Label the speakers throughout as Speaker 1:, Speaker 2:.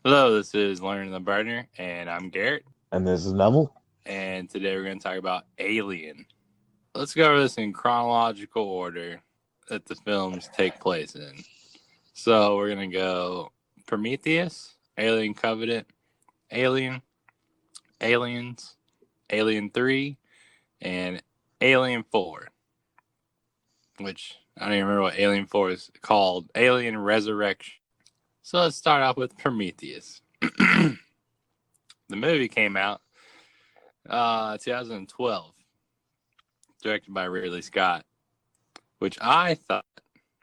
Speaker 1: Hello, this is Learning the Burner, and I'm Garrett.
Speaker 2: And this is Neville.
Speaker 1: And today we're going to talk about Alien. Let's go over this in chronological order that the films take place in. So we're going to go Prometheus, Alien Covenant, Alien, Aliens, Alien 3, and Alien 4, which I don't even remember what Alien 4 is called. Alien Resurrection. So let's start off with Prometheus. The movie came out 2012, directed by Ridley Scott, which I thought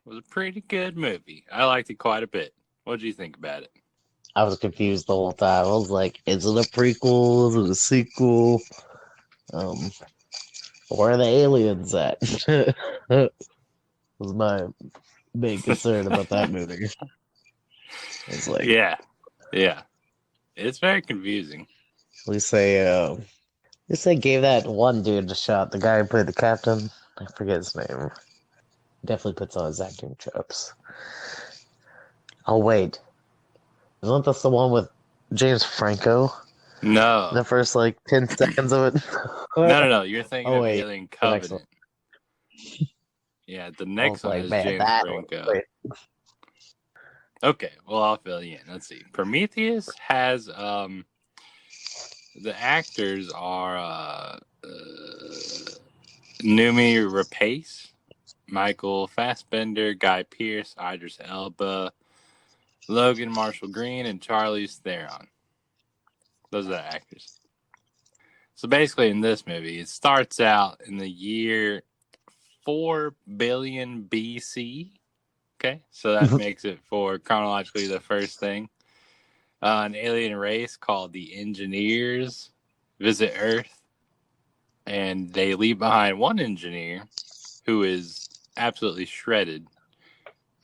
Speaker 1: was a pretty good movie. I liked it quite a bit. What did you think about it?
Speaker 2: I was confused the whole time. I was like, is it a prequel? Is it a sequel? Um, where are the aliens at? Was my big concern about that movie. It's like,
Speaker 1: yeah, it's very confusing.
Speaker 2: at least they gave that one dude a shot. The guy who played the captain, I forget his name. Definitely puts on his acting chops. Oh wait, isn't this the one with James Franco?
Speaker 1: No,
Speaker 2: The first 10 seconds of it.
Speaker 1: no. You're thinking
Speaker 2: Oh
Speaker 1: of
Speaker 2: wait,
Speaker 1: Alien
Speaker 2: the next one.
Speaker 1: Covenant. Yeah, the
Speaker 2: I
Speaker 1: next
Speaker 2: was
Speaker 1: one
Speaker 2: like,
Speaker 1: is
Speaker 2: man,
Speaker 1: James
Speaker 2: that one.
Speaker 1: Franco.
Speaker 2: Wait.
Speaker 1: Okay, well I'll fill you in. Let's see. Prometheus has the actors are Noomi Rapace, Michael Fassbender, Guy Pearce, Idris Elba, Logan Marshall Green, and Charlize Theron. Those are the actors. So basically, in this movie, it starts out in the year 4 billion BC. Okay, so that makes it for chronologically the first thing. An alien race called the Engineers visit Earth, and they leave behind one engineer who is absolutely shredded,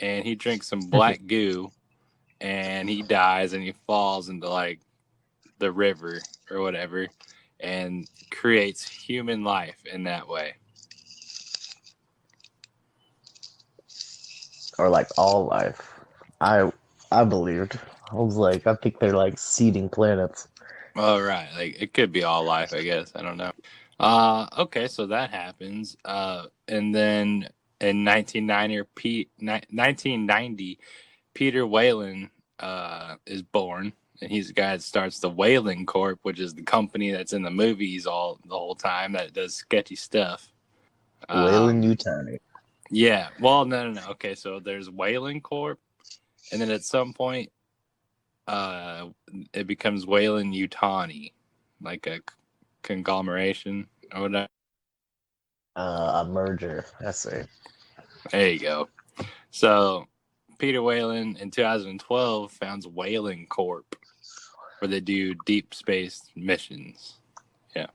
Speaker 1: and he drinks some black goo, and he dies, and he falls into the river or whatever, and creates human life in that way.
Speaker 2: Or all life. I believed. I was like, I think they're seeding planets.
Speaker 1: All right, it could be all life, I guess. I don't know. Okay, so that happens. And then in 1990, Peter Whalen is born, and he's the guy that starts the Whalen Corp, which is the company that's in the movies all the whole time that does sketchy stuff.
Speaker 2: Wayland
Speaker 1: Um,
Speaker 2: Yutani.
Speaker 1: yeah. Well, no. Okay, so there's Whalen Corp, and then at some point, it becomes Whalen Yutani, like a conglomeration or whatever.
Speaker 2: A merger. I see.
Speaker 1: There you go. So Peter Whalen in 2012 founds Whalen Corp, where they do deep space missions. Yeah.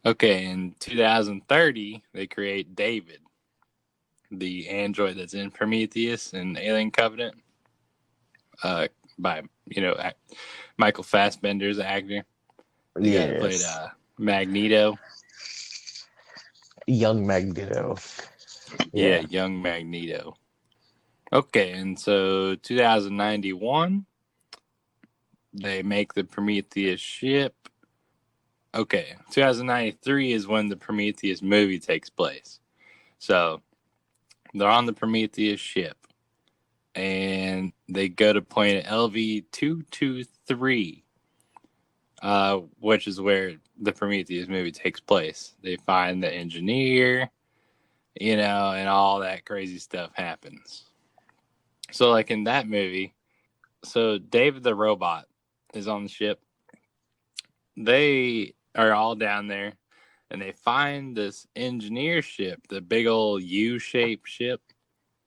Speaker 1: Okay, in 2030, they create David, the android that's in Prometheus and Alien Covenant, by Michael Fassbender's actor, the guy that played
Speaker 2: Yes.
Speaker 1: Magneto.
Speaker 2: Young Magneto.
Speaker 1: Yeah,
Speaker 2: Yeah.
Speaker 1: young Magneto. Okay, and so 2091, they make the Prometheus ship. Okay, 2093 is when the Prometheus movie takes place. So they're on the Prometheus ship, and they go to point LV 223, which is where the Prometheus movie takes place. They find the engineer, and all that crazy stuff happens. So, in that movie, so David the robot is on the ship. They are all down there, and they find this engineer ship, the big old U-shaped ship,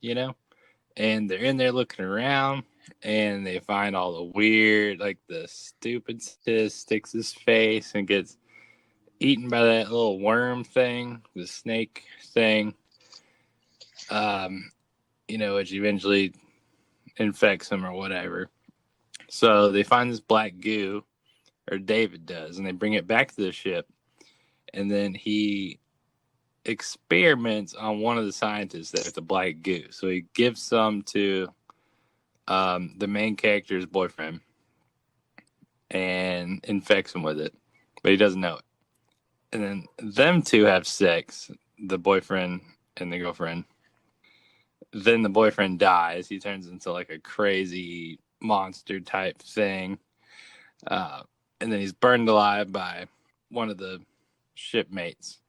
Speaker 1: and they're in there looking around, and they find all the weird, the stupid sticks his face and gets eaten by that little worm thing, the snake thing, which eventually infects him or whatever. So they find this black goo, or David does, and they bring it back to the ship, and then he experiments on one of the scientists that's a black goo. So he gives some to the main character's boyfriend and infects him with it, but he doesn't know it. And then them two have sex, the boyfriend and the girlfriend. Then the boyfriend dies. He turns into like a crazy monster type thing. And then he's burned alive by one of the shipmates.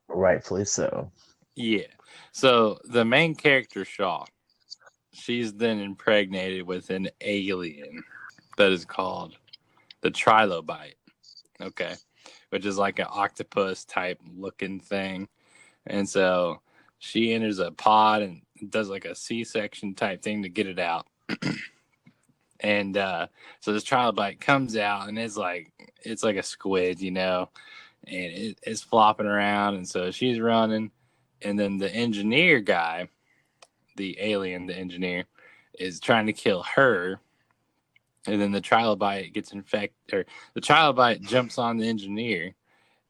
Speaker 2: Rightfully so.
Speaker 1: Yeah. So the main character, Shaw, she's then impregnated with an alien that is called the trilobite. Okay. Which is like an octopus type looking thing. And so she enters a pod and does like a C-section type thing to get it out. And so this trilobite comes out and it's like a squid, you know, and it's flopping around. And so she's running. And then the engineer guy, the alien, the engineer, is trying to kill her. And then the trilobite gets infected, or the trilobite jumps on the engineer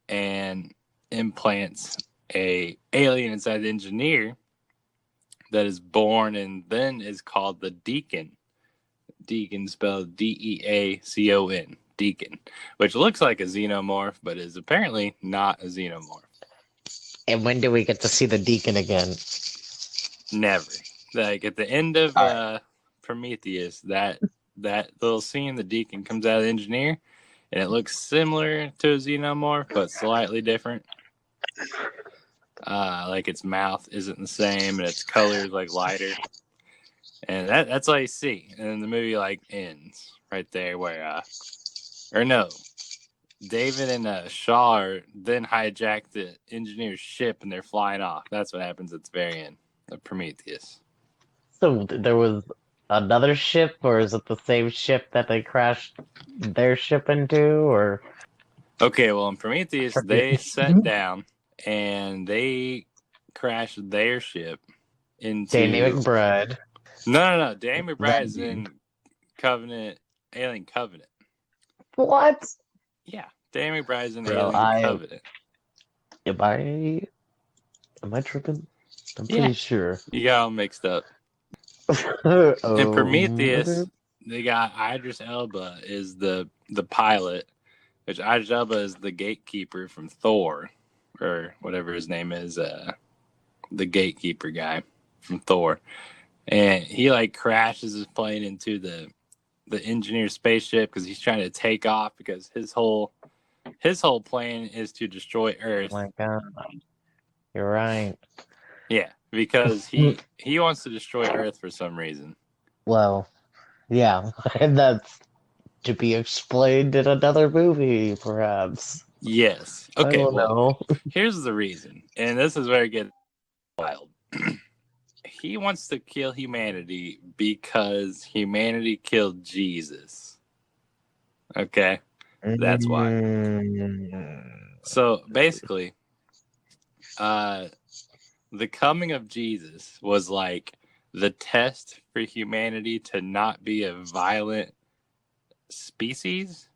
Speaker 1: and implants a alien inside the engineer that is born and then is called the Deacon. Deacon spelled Deacon. Deacon, which looks like a xenomorph, but is apparently not a xenomorph.
Speaker 2: And when do we get to see the Deacon again?
Speaker 1: Never. Like at the end of Prometheus, that little scene, the Deacon comes out of the engineer, and it looks similar to a xenomorph, but slightly different. Like its mouth isn't the same, and its color is like lighter. And that's all you see. And then the movie like ends right there where or no. David and Shaw are then hijack the engineer's ship and they're flying off. That's what happens at the very end of Prometheus.
Speaker 2: So there was another ship, or is it the same ship that they crashed their ship into, or?
Speaker 1: Okay, well in Prometheus they set down and they crashed their ship into
Speaker 2: Danny McBride.
Speaker 1: No. Danny McBride is in Alien Covenant.
Speaker 2: What?
Speaker 1: Yeah, Danny McBride's in
Speaker 2: Bro,
Speaker 1: Alien Covenant.
Speaker 2: Am I tripping? I'm pretty sure.
Speaker 1: You got all mixed up. In Prometheus, they got Idris Elba is the pilot, which Idris Elba is the gatekeeper from Thor, or whatever his name is, the gatekeeper guy from Thor. And he like crashes his plane into the engineer's spaceship because he's trying to take off because his whole plan is to destroy Earth.
Speaker 2: Oh my God. You're right.
Speaker 1: Yeah, because he wants to destroy Earth for some reason.
Speaker 2: Well, yeah, and that's to be explained in another movie, perhaps.
Speaker 1: Yes. Okay,
Speaker 2: I don't know.
Speaker 1: Here's the reason, and this is where it gets wild. He wants to kill humanity because humanity killed Jesus. Okay? That's why. So basically, the coming of Jesus was like the test for humanity to not be a violent species.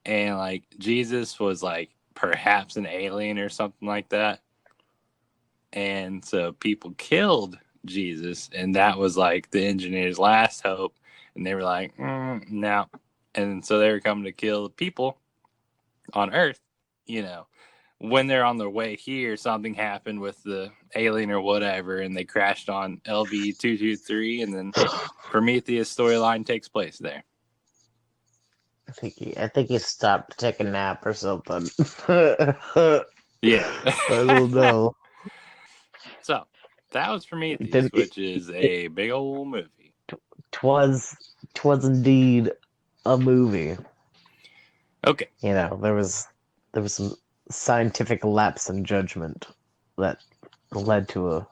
Speaker 1: And like Jesus was like perhaps an alien or something like that. And so people killed Jesus, and that was like the engineer's last hope. And they were like, no. And so they were coming to kill the people on Earth. You know, when they're on their way here, something happened with the alien or whatever, and they crashed on LV-223, and then Prometheus storyline takes place there.
Speaker 2: I think he stopped to take a nap or something.
Speaker 1: Yeah.
Speaker 2: I don't know.
Speaker 1: So that was Prometheus, which is a big old movie.
Speaker 2: Twas indeed a movie.
Speaker 1: Okay.
Speaker 2: You know, there was some scientific lapse in judgment that led to a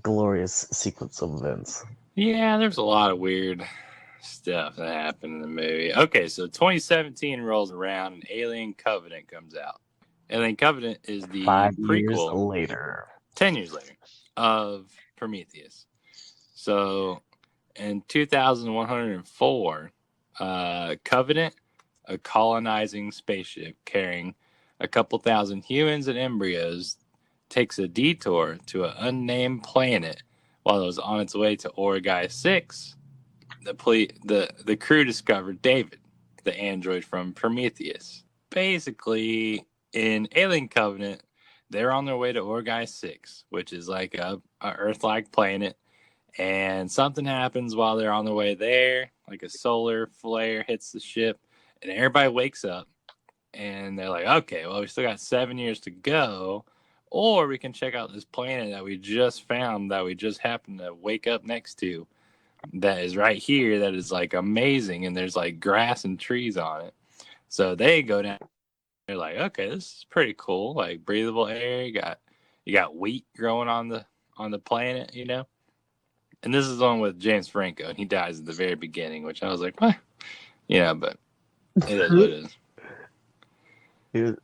Speaker 2: glorious sequence of events.
Speaker 1: Yeah, there's a lot of weird stuff that happened in the movie. Okay, so 2017 rolls around and Alien Covenant comes out. Alien Covenant is the
Speaker 2: 5
Speaker 1: prequel,
Speaker 2: years later.
Speaker 1: 10 years later, of Prometheus. So in 2104, Covenant, a colonizing spaceship carrying a couple thousand humans and embryos, takes a detour to an unnamed planet while it was on its way to Origai 6 the crew discovered David, the android from Prometheus. Basically, in Alien Covenant, they're on their way to Orgai 6, which is like a Earth-like planet. And something happens while they're on the way there, like a solar flare hits the ship, and everybody wakes up. And they're like, okay, well, we still got 7 years to go, or we can check out this planet that we just found, that we just happened to wake up next to, that is right here, that is like amazing, and there's like grass and trees on it. So they go down. They're like, okay, this is pretty cool, like breathable air. You got wheat growing on the planet, you know. And this is the one with James Franco, and he dies at the very beginning, which I was like, what? Yeah, but it is what it is.
Speaker 2: He was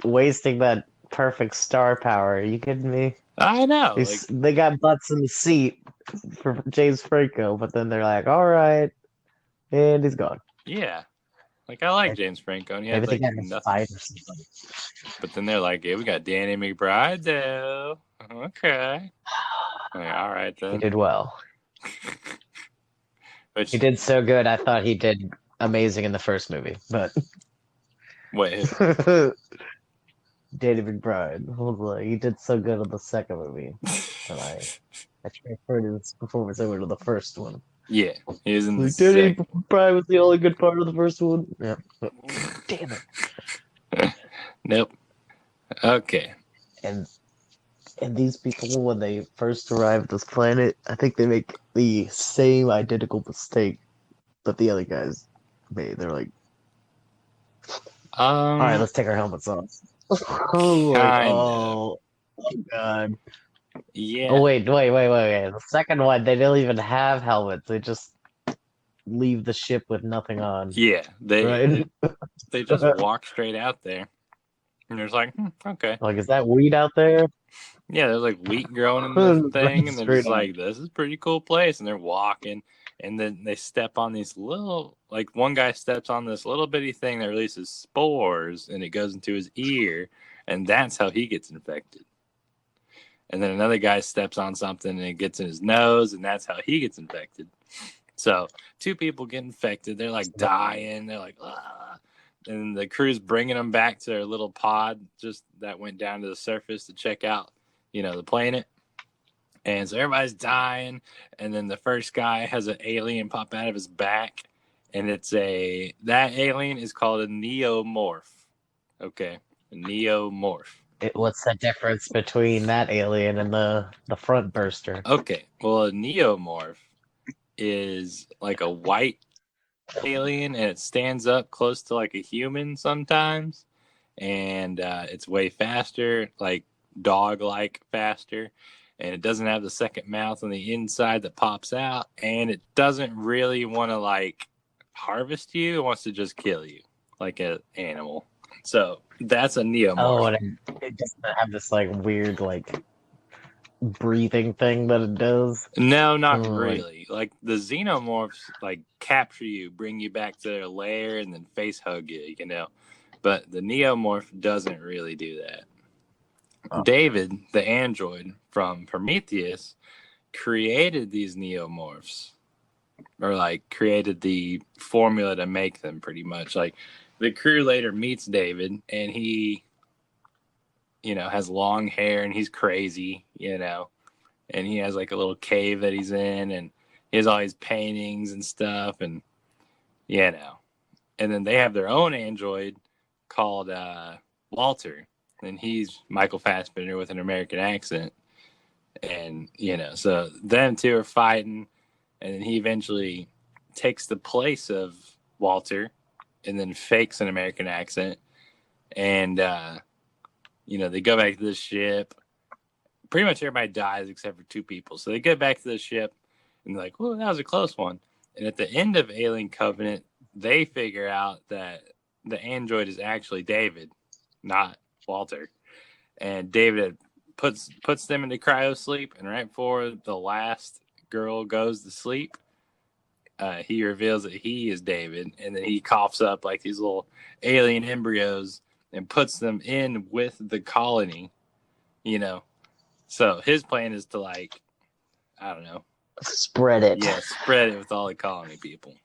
Speaker 2: wasting that perfect star power. Are you kidding me?
Speaker 1: I know. Like,
Speaker 2: They got butts in the seat for James Franco, but then they're like, all right, and he's gone.
Speaker 1: yeah. Like, I like James Franco, and he
Speaker 2: Maybe
Speaker 1: has,
Speaker 2: they
Speaker 1: like,
Speaker 2: got in a
Speaker 1: nothing.
Speaker 2: fight or something.
Speaker 1: But then they're like, yeah, we got Danny McBride, though. Okay. Like, all right,
Speaker 2: He
Speaker 1: then.
Speaker 2: did well.
Speaker 1: Which,
Speaker 2: He did so good, I thought he did amazing in the first movie, but
Speaker 1: wait,
Speaker 2: Danny McBride, I was like, he did so good in the second movie. And I transferred his performance over to the first one.
Speaker 1: yeah, he was in the
Speaker 2: Like, Danny
Speaker 1: second.
Speaker 2: McBride was the only good part of the first one. Yeah. Damn it.
Speaker 1: Nope. Okay.
Speaker 2: And these people, when they first arrive at this planet, I think they make the same identical mistake that the other guys made. They're like, all right, let's take our helmets off. Like,
Speaker 1: kind
Speaker 2: oh god.
Speaker 1: Yeah.
Speaker 2: Oh wait. The second one, they don't even have helmets. They just leave the ship with nothing on.
Speaker 1: Yeah.
Speaker 2: Right?
Speaker 1: They just walk straight out there. And there's like, okay.
Speaker 2: Like, is that weed out there?
Speaker 1: Yeah, there's like wheat growing in this thing, and they're
Speaker 2: Straight
Speaker 1: just
Speaker 2: up.
Speaker 1: like, this is a pretty cool place. And they're walking, and then they step on these little, like, one guy steps on this little bitty thing that releases spores, and it goes into his ear, and that's how he gets infected. And then another guy steps on something, and it gets in his nose, and that's how he gets infected. So 2 people get infected. They're like dying. They're like, ah. And the crew's bringing them back to their little pod just that went down to the surface to check out, you know, the planet. And so everybody's dying. And then the first guy has an alien pop out of his back. And that alien is called a neomorph. Okay. A neomorph.
Speaker 2: What's the difference between that alien and the front burster?
Speaker 1: Okay. Well, a neomorph is like a white alien, and it stands up close to like a human sometimes, and it's way faster, like dog-like faster, and it doesn't have the second mouth on the inside that pops out, and it doesn't really want to like harvest you. It wants to just kill you like an animal. So that's a neomorph.
Speaker 2: Oh, and it doesn't have this like weird like breathing thing that it does.
Speaker 1: No, not really. Like the xenomorphs, like capture you, bring you back to their lair, and then face hug you. You know, but the neomorph doesn't really do that. Oh. David, the android from Prometheus, created these neomorphs, or like created the formula to make them. Pretty much, like the crew later meets David, and he, you know, has long hair and he's crazy, you know. And he has like a little cave that he's in, and he has all these paintings and stuff, and you know. And then they have their own android called Walter, and he's Michael Fassbender with an American accent. And you know, so them two are fighting, and then he eventually takes the place of Walter, and then fakes an American accent, and you know, they go back to the ship. Pretty much everybody dies except for 2 people. So they get back to the ship and they're like, well, that was a close one. And at the end of Alien Covenant, they figure out that the android is actually David, not Walter. And David puts them into cryo sleep. And right before the last girl goes to sleep, he reveals that he is David. And then he coughs up like these little alien embryos and puts them in with the colony, you know. So his plan is to, like, I don't know,
Speaker 2: Spread it.
Speaker 1: Yeah, spread it with all the colony people.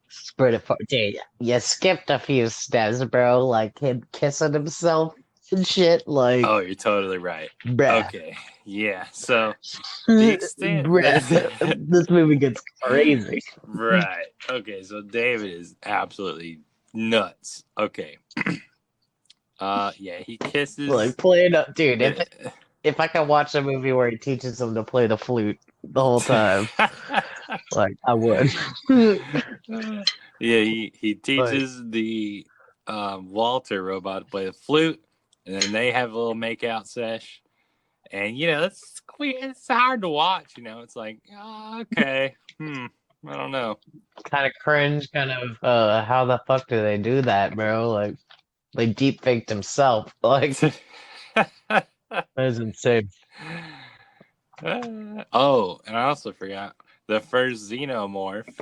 Speaker 2: Spread it. Dude, you skipped a few steps, bro. Like him kissing himself and shit. Like,
Speaker 1: Oh, you're totally right.
Speaker 2: bruh.
Speaker 1: Okay, yeah. So the extent that
Speaker 2: This movie gets crazy.
Speaker 1: right. Okay, so David is absolutely nuts. Okay. Yeah, he kisses.
Speaker 2: Like playing up, dude.
Speaker 1: The...
Speaker 2: If I can watch a movie where he teaches him to play the flute the whole time, like I would.
Speaker 1: Yeah, he teaches the Walter robot to play the flute, and then they have a little makeout sesh. And it's hard to watch. It's like, okay, I don't know.
Speaker 2: Kind of cringe. Kind of. How the fuck do they do that, bro? Like they deep faked himself. Like that is insane.
Speaker 1: Oh, and I also forgot the first xenomorph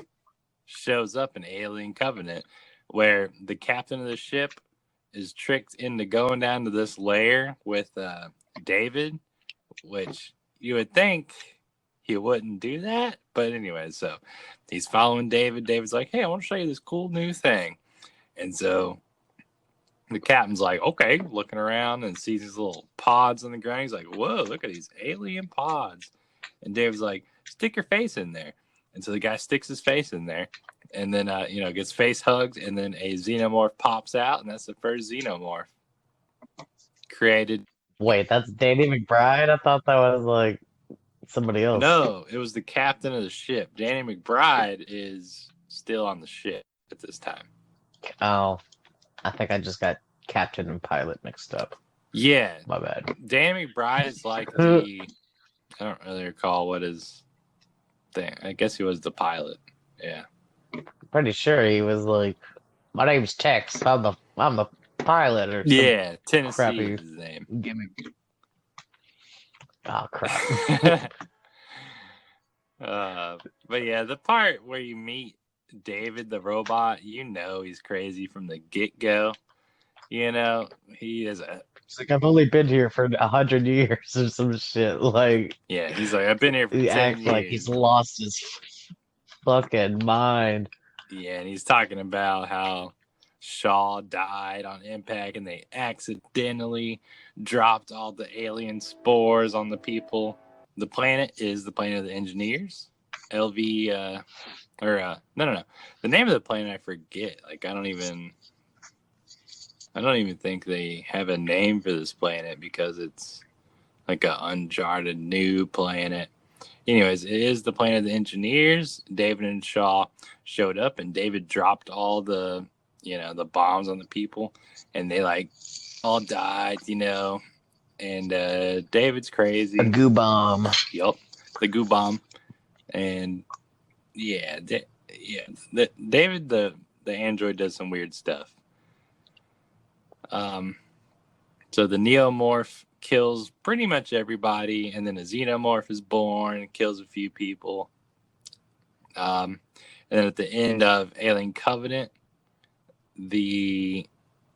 Speaker 1: shows up in Alien Covenant, where the captain of the ship is tricked into going down to this lair with David, which you would think he wouldn't do that. But anyway, so he's following David. David's like, hey, I want to show you this cool new thing. And so the captain's like, okay, looking around and sees these little pods on the ground. He's like, whoa, look at these alien pods. And David's like, stick your face in there. And so the guy sticks his face in there and then, gets face hugged. And then a xenomorph pops out. And that's the first xenomorph created.
Speaker 2: Wait, that's Danny McBride? I thought that was like somebody else.
Speaker 1: No, it was the captain of the ship. Danny McBride is still on the ship at this time.
Speaker 2: Oh, I think I just got captain and pilot mixed up.
Speaker 1: Yeah.
Speaker 2: My bad.
Speaker 1: Danny McBride is like the... I don't really recall what his thing. I guess he was the pilot. Yeah.
Speaker 2: Pretty sure he was like, my name's Tex. I'm the pilot or something.
Speaker 1: Yeah, Tennessee
Speaker 2: crappy
Speaker 1: is his name.
Speaker 2: Gimmick. Oh crap.
Speaker 1: But yeah, the part where you meet David the robot, he's crazy from the get-go. He is a...
Speaker 2: It's like, I've only been here for 100 years or some shit. Like,
Speaker 1: yeah, he's like, I've been here for 10
Speaker 2: acts
Speaker 1: years.
Speaker 2: like he's lost his fucking mind.
Speaker 1: Yeah, and he's talking about how Shaw died on impact and they accidentally dropped all the alien spores on the people. The planet is the planet of the engineers. No. The name of the planet I forget. Like I don't even think they have a name for this planet because it's like an uncharted new planet. Anyways, it is the planet of the engineers. David and Shaw showed up and David dropped all the bombs on the people and they like all died, and David's crazy.
Speaker 2: A goo bomb.
Speaker 1: Yup, the goo bomb. And David the android does some weird stuff. So the neomorph kills pretty much everybody, and then a xenomorph is born and kills a few people. And then at the end of Alien Covenant, the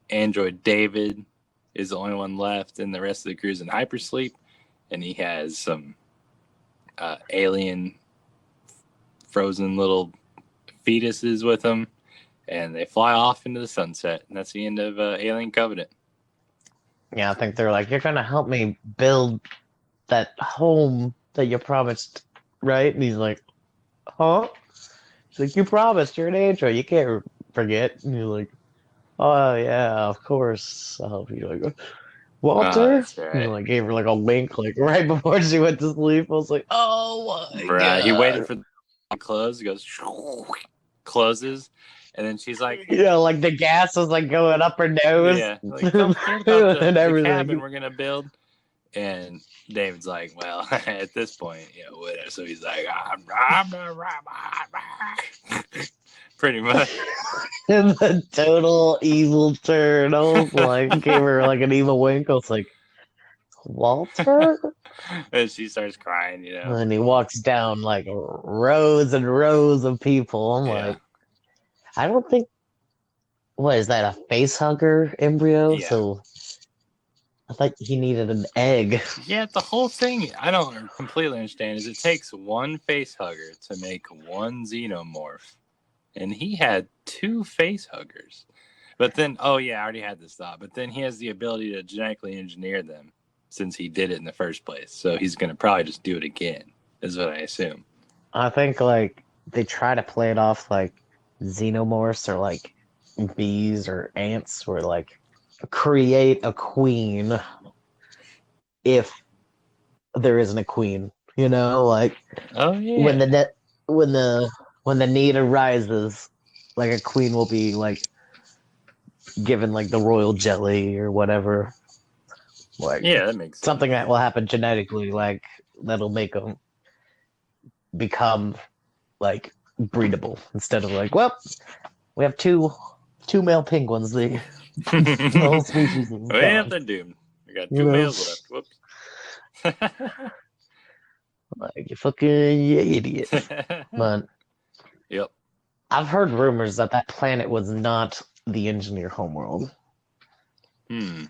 Speaker 1: android David is the only one left, and the rest of the crew's in hypersleep, and he has some alien frozen little fetuses with him, and they fly off into the sunset, and that's the end of Alien Covenant.
Speaker 2: Yeah, I think they're like, you're gonna help me build that home that you promised, right? And he's like, huh? He's like, you promised, you're an android, you can't forget. And you're like, oh yeah, of course. I'll help you. Like, Walter?
Speaker 1: That's right.
Speaker 2: And like gave her like a wink, like right before she went to sleep. I was like, oh my god.
Speaker 1: He waited for the close. He goes, closes, and then she's like,
Speaker 2: yeah, like the gas was like going up her nose.
Speaker 1: Yeah, like, don't forget about
Speaker 2: and
Speaker 1: the
Speaker 2: everything.
Speaker 1: cabin we're gonna build. And David's like, well, at this point, whatever. So he's like, I'm the robot. Pretty much.
Speaker 2: And the total evil turn. I was like, gave her like an evil wink. I was like, Walter?
Speaker 1: And she starts crying,
Speaker 2: And he walks down like rows and rows of people. I'm like, I don't think. What is that? A face hugger embryo?
Speaker 1: Yeah.
Speaker 2: So I thought he needed an egg.
Speaker 1: Yeah, the whole thing I don't completely understand is it takes one face hugger to make one xenomorph. And he had two face huggers. But then, oh yeah, I already had this thought. But then he has the ability to genetically engineer them since he did it in the first place. So he's going to probably just do it again, is what I assume.
Speaker 2: I think like they try to play it off like xenomorphs or like bees or ants, where like create a queen if there isn't a queen. You know, like
Speaker 1: Oh
Speaker 2: when
Speaker 1: yeah.
Speaker 2: the net when the need arises, like a queen will be like given like the royal jelly or whatever, like
Speaker 1: Yeah, that makes sense.
Speaker 2: something that will happen genetically, like that'll make them become like breedable instead of like, well, we have two male penguins. The whole species is
Speaker 1: Well,
Speaker 2: gone.
Speaker 1: they're doomed. We got
Speaker 2: You
Speaker 1: two
Speaker 2: know,
Speaker 1: males left. Whoops.
Speaker 2: like you fucking you idiot. But
Speaker 1: Yep.
Speaker 2: I've heard rumors that that planet was not the engineer homeworld.
Speaker 1: Hmm.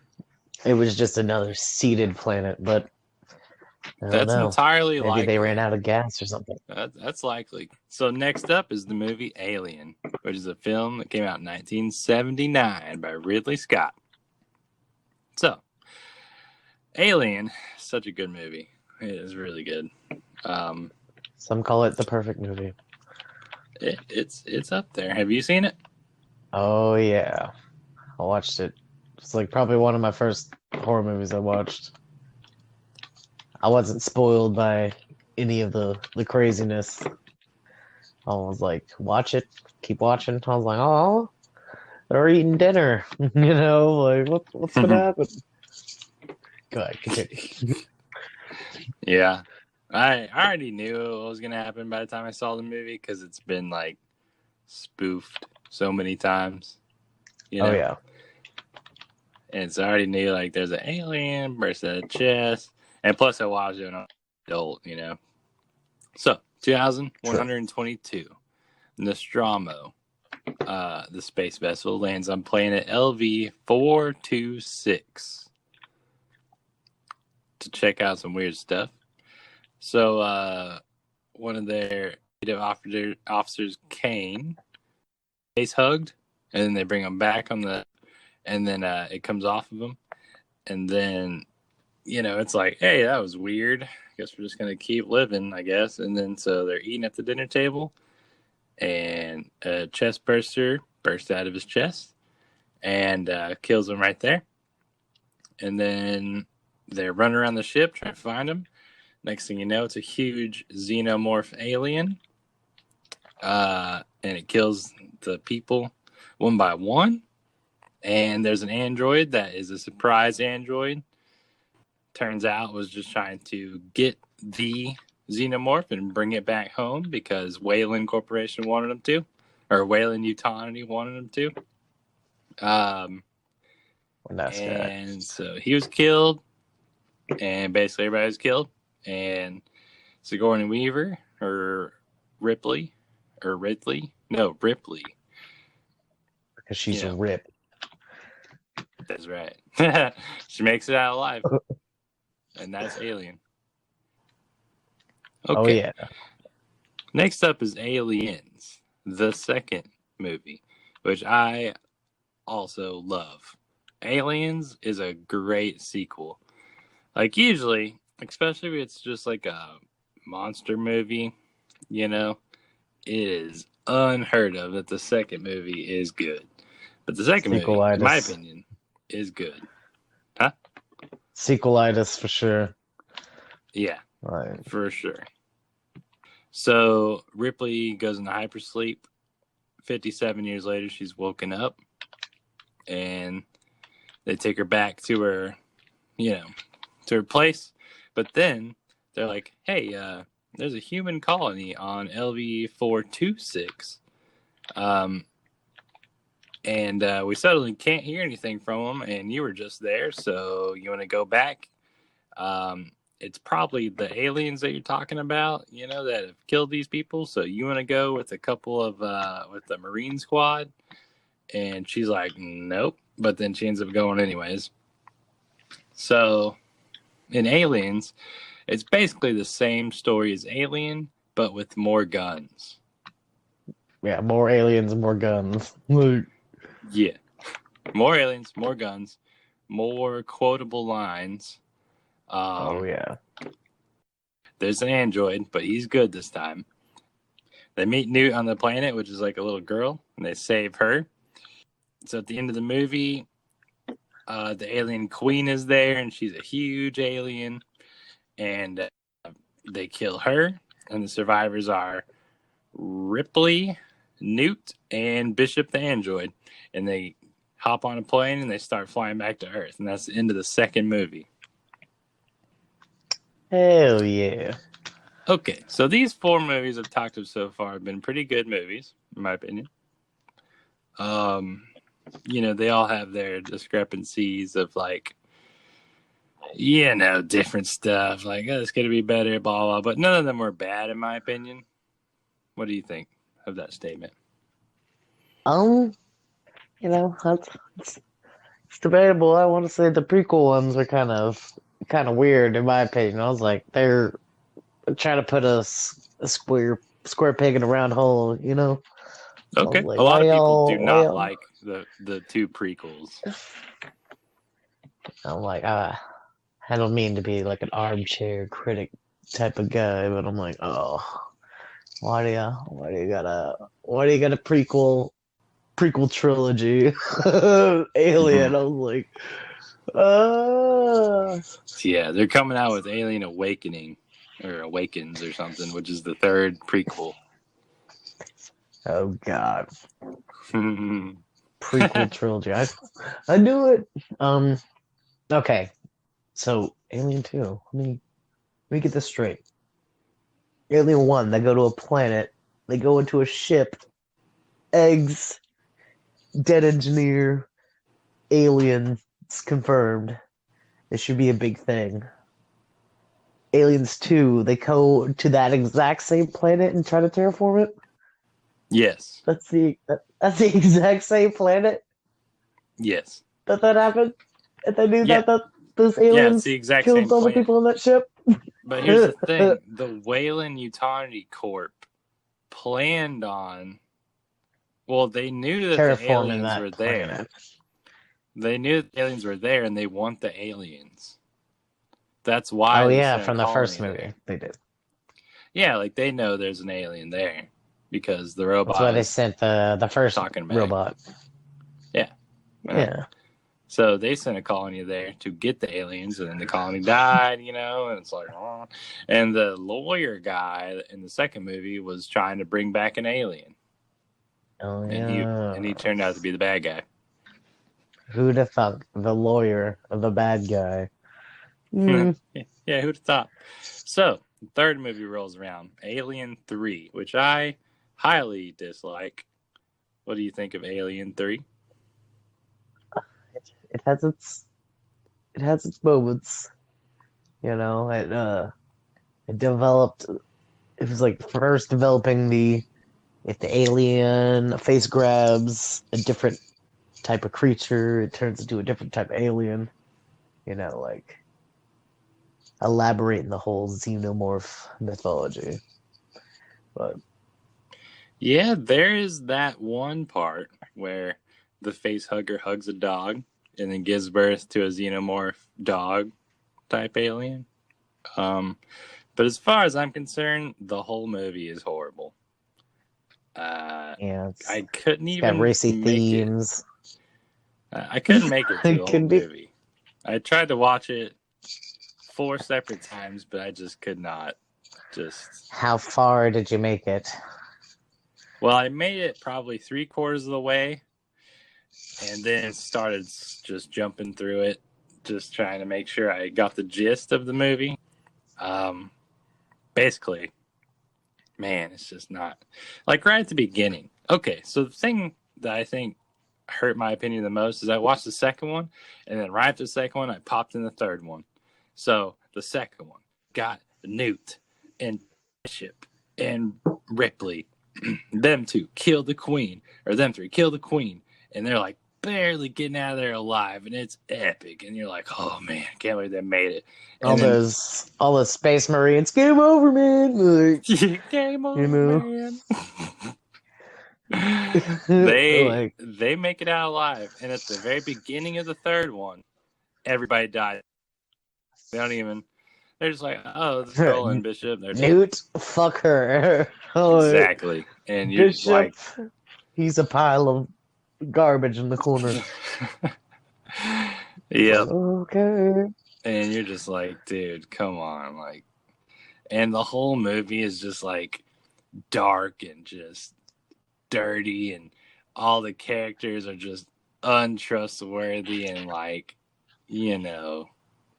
Speaker 2: It was just another seeded planet, but I don't
Speaker 1: That's
Speaker 2: know.
Speaker 1: entirely
Speaker 2: Maybe they ran
Speaker 1: likely.
Speaker 2: out of gas or something.
Speaker 1: That's likely. So next up is the movie Alien, which is a film that came out in 1979 by Ridley Scott. So, Alien, such a good movie. It is really good.
Speaker 2: Some call it the perfect movie.
Speaker 1: It's up there. Have you seen it?
Speaker 2: Oh yeah, I watched it. It's like probably one of my first horror movies I watched. I wasn't spoiled by any of the craziness. I was like, watch it, keep watching. I was like, oh, they're eating dinner. Like what's gonna happen? Go ahead, continue.
Speaker 1: Yeah. I already knew what was gonna happen by the time I saw the movie because it's been like spoofed so many times,
Speaker 2: Oh yeah,
Speaker 1: And so I already knew like there's an alien versus a chest, and plus I was doing an adult. So
Speaker 2: true.
Speaker 1: 2122, Nostromo, the space vessel lands on planet LV 426 to check out some weird stuff. So one of their native officers, Kane, face hugged, and then they bring him back and then it comes off of him, and then it's like, hey, that was weird. I guess we're just gonna keep living, I guess. And then so they're eating at the dinner table, and a chest burster bursts out of his chest and kills him right there. And then they're running around the ship trying to find him. Next thing you know, it's a huge xenomorph alien, and it kills the people one by one. And there's an android that is a surprise android. Turns out was just trying to get the xenomorph and bring it back home because Wayland Corporation wanted him to, or Wayland Utani wanted him to.
Speaker 2: Nice guy.
Speaker 1: And so he was killed, and basically everybody was killed. And Sigourney Weaver, or Ripley, or Ridley, no, Ripley.
Speaker 2: Because she's a rip.
Speaker 1: That's right. She makes it out alive. And that's Alien. Okay.
Speaker 2: Oh yeah.
Speaker 1: Next up is Aliens, the second movie, which I also love. Aliens is a great sequel. Like usually, especially if it's just like a monster movie, it is unheard of that the second movie is good. But the second movie, in my opinion, is good. Huh?
Speaker 2: Sequelitis for sure.
Speaker 1: Yeah,
Speaker 2: right.
Speaker 1: For sure. So Ripley goes into hypersleep. 57 years later, she's woken up, and they take her back to her, to her place. But then they're like, hey, there's a human colony on LV 426. And we suddenly can't hear anything from them, and you were just there, so you want to go back? It's probably the aliens that you're talking about, that have killed these people. So you want to go with a couple of with the Marine squad? And she's like, nope. But then she ends up going anyways. So in Aliens, it's basically the same story as Alien, but with more guns.
Speaker 2: Yeah, more aliens, more guns.
Speaker 1: Yeah. More aliens, more guns, more quotable lines.
Speaker 2: Oh yeah.
Speaker 1: There's an android, but he's good this time. They meet Newt on the planet, which is like a little girl, and they save her. So at the end of the movie, the alien queen is there, and she's a huge alien, and they kill her, and the survivors are Ripley, Newt, and Bishop the android, and they hop on a plane and they start flying back to Earth, and that's the end of the second movie.
Speaker 2: Hell yeah.
Speaker 1: Okay, so these 4 movies I've talked of so far have been pretty good movies, in my opinion. They all have their discrepancies of like, different stuff. Like, oh, it's going to be better, blah, blah. But none of them were bad, in my opinion. What do you think of that statement?
Speaker 2: It's debatable. I want to say the prequel ones are kind of weird in my opinion. I was like, they're trying to put a square peg in a round hole, you know? I
Speaker 1: Okay.
Speaker 2: was like,
Speaker 1: A lot of people do
Speaker 2: why
Speaker 1: not
Speaker 2: y'all?
Speaker 1: like the 2 prequels.
Speaker 2: I'm like, I don't mean to be like an armchair critic type of guy, but I'm like, oh, why do you got a prequel trilogy? Alien. I was like, uh
Speaker 1: Yeah, they're coming out with Alien Awakening or Awakens or something, which is the 3rd prequel.
Speaker 2: oh god. Prequel trilogy. I knew it. Okay. So Alien 2. Let me get this straight. Alien 1, they go to a planet, they go into a ship, eggs, dead engineer, alien, it's confirmed. It should be a big thing. Aliens 2, they go to that exact same planet and try to terraform it.
Speaker 1: Yes.
Speaker 2: That's the exact same planet
Speaker 1: Yes.
Speaker 2: that happened. And they knew
Speaker 1: Yeah.
Speaker 2: that those
Speaker 1: Yeah, it's
Speaker 2: aliens
Speaker 1: the exact
Speaker 2: killed
Speaker 1: same
Speaker 2: all the
Speaker 1: planet.
Speaker 2: people on that ship.
Speaker 1: But here's the thing. The Weyland-Yutani Corp planned on... Well, they knew that the
Speaker 2: Terraforming
Speaker 1: aliens
Speaker 2: that
Speaker 1: were there.
Speaker 2: planet.
Speaker 1: They knew the aliens were there, and they want the aliens. That's why
Speaker 2: Oh
Speaker 1: they
Speaker 2: yeah,
Speaker 1: sent a
Speaker 2: from the first
Speaker 1: colony
Speaker 2: movie
Speaker 1: there.
Speaker 2: they did.
Speaker 1: Yeah, like they know there's an alien there because the
Speaker 2: That's why
Speaker 1: robot
Speaker 2: they
Speaker 1: was
Speaker 2: sent the first
Speaker 1: talking back.
Speaker 2: robot.
Speaker 1: Yeah.
Speaker 2: Yeah.
Speaker 1: So they sent a colony there to get the aliens, and then the colony died, and it's like, oh. And the lawyer guy in the second movie was trying to bring back an alien,
Speaker 2: Oh
Speaker 1: and he turned out to be the bad guy.
Speaker 2: Who'd have thought the lawyer of the bad guy?
Speaker 1: Yeah, who'd have thought? So the third movie rolls around, Alien 3, which I highly dislike. What do you think of Alien 3?
Speaker 2: It has its moments. It developed. It was like first developing if the alien face grabs a different type of creature, it turns into a different type of alien. Like elaborating the whole xenomorph mythology. But
Speaker 1: Yeah, there is that one part where the face hugger hugs a dog and then gives birth to a xenomorph dog type alien. But as far as I'm concerned, the whole movie is horrible.
Speaker 2: yeah,
Speaker 1: I couldn't
Speaker 2: it's got
Speaker 1: even
Speaker 2: racy
Speaker 1: make
Speaker 2: themes.
Speaker 1: it. I couldn't make it through the
Speaker 2: It
Speaker 1: whole
Speaker 2: could be.
Speaker 1: movie. I tried to watch it 4 separate times, but I just could not.
Speaker 2: How far did you make it?
Speaker 1: Well, I made it probably 3/4 of the way, and then started just jumping through it, just trying to make sure I got the gist of the movie. Basically, man, it's just not like right at the beginning. Okay, so the thing that I think hurt my opinion the most is I watched the second one, and then right after the second one, I popped in the third one. So the second one got Newt and Bishop and Ripley. Them two kill the queen, or them three kill the queen, and they're like barely getting out of there alive, and it's epic. And you're like, oh man, can't believe they made it.
Speaker 2: All
Speaker 1: And then
Speaker 2: those space marines, game over, man. Like,
Speaker 1: game
Speaker 2: you
Speaker 1: over,
Speaker 2: know,
Speaker 1: man.
Speaker 2: like,
Speaker 1: they make it out alive, and at the very beginning of the third one, everybody dies. They don't even. They're just like, oh, this girl and Bishop, they're dead.
Speaker 2: Newt, fuck her.
Speaker 1: Exactly, and you're
Speaker 2: Bishop, he's a pile of garbage in the corner.
Speaker 1: yep.
Speaker 2: Okay.
Speaker 1: And you're just like, dude, come on, like, and the whole movie is just like dark and just dirty, and all the characters are just untrustworthy and like, you know.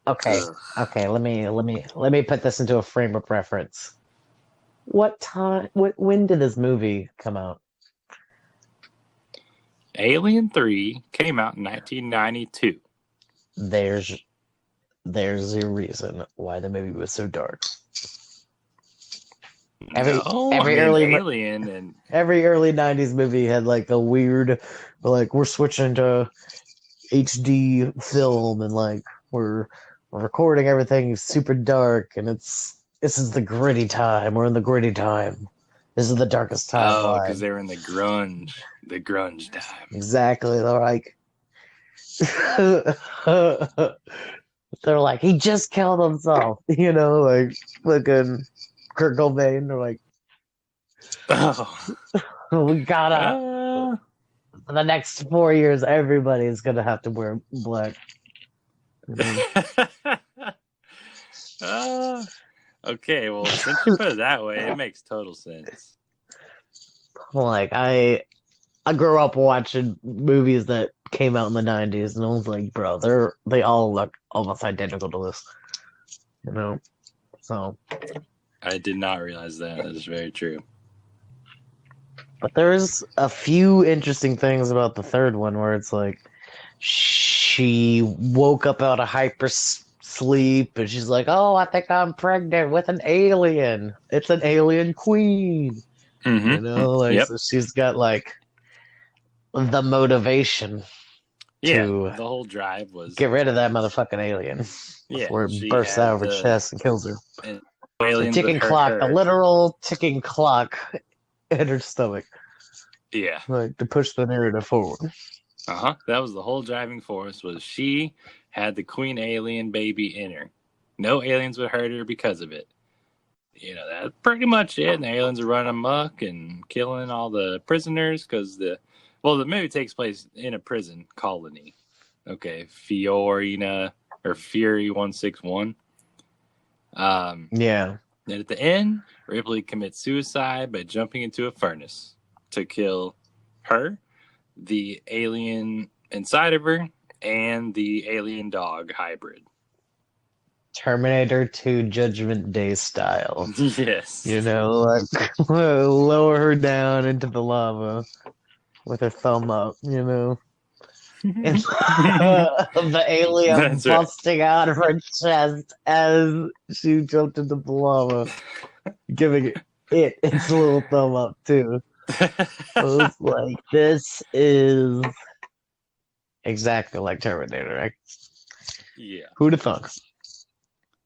Speaker 2: Okay.
Speaker 1: Ugh.
Speaker 2: Okay. Let me put this into a frame of reference. What time? When did this movie come out?
Speaker 1: Alien 3 came out in 1992.
Speaker 2: There's a reason why the movie was so dark. Every
Speaker 1: Alien and
Speaker 2: every early '90s movie had like a weird, like we're switching to HD film and like we're recording everything super dark and this is the gritty time. We're in the gritty time. This is the darkest timeline.
Speaker 1: because they were in the grunge time.
Speaker 2: Exactly. They're like, they're like, he just killed himself. You know, like fucking Kurt Cobain. They're like, we gotta. For the next 4 years, everybody's gonna have to wear black.
Speaker 1: Okay, well, since you put it that way, it makes total sense.
Speaker 2: Like I grew up watching movies that came out in the '90s, and I was like, bro, they all look almost identical to this. You know, so.
Speaker 1: I did not realize that. That is very true.
Speaker 2: But there's a few interesting things about the third one where it's like she woke up out of hyper sleep and she's like, "Oh, I think I'm pregnant with an alien. It's an alien queen."
Speaker 1: Mm-hmm.
Speaker 2: You know, like
Speaker 1: Yep.
Speaker 2: so she's got like the motivation to
Speaker 1: the whole drive was
Speaker 2: get rid of that motherfucking alien before it bursts out of her chest and kills her. The ticking clock, the literal ticking clock in her stomach.
Speaker 1: Yeah.
Speaker 2: Like to push the narrative forward.
Speaker 1: That was the whole driving force, was she had the queen alien baby in her. No aliens would hurt her because of it. You know, that's pretty much it. And the aliens are running amok and killing all the prisoners because the movie takes place in a prison colony. Okay, Fiorina or Fury 161.
Speaker 2: Yeah.
Speaker 1: And at the end, Ripley commits suicide by jumping into a furnace to kill her, the alien inside of her, and the alien dog hybrid.
Speaker 2: Terminator 2 Judgment Day style.
Speaker 1: Yes.
Speaker 2: You know, like lower her down into the lava with her thumb up, you know. And the alien
Speaker 1: That's
Speaker 2: busting out of her chest as she jumped into the lava, giving it its little thumb up too. I was like, this is exactly like Terminator, right?
Speaker 1: Yeah.
Speaker 2: Who'd have thunk?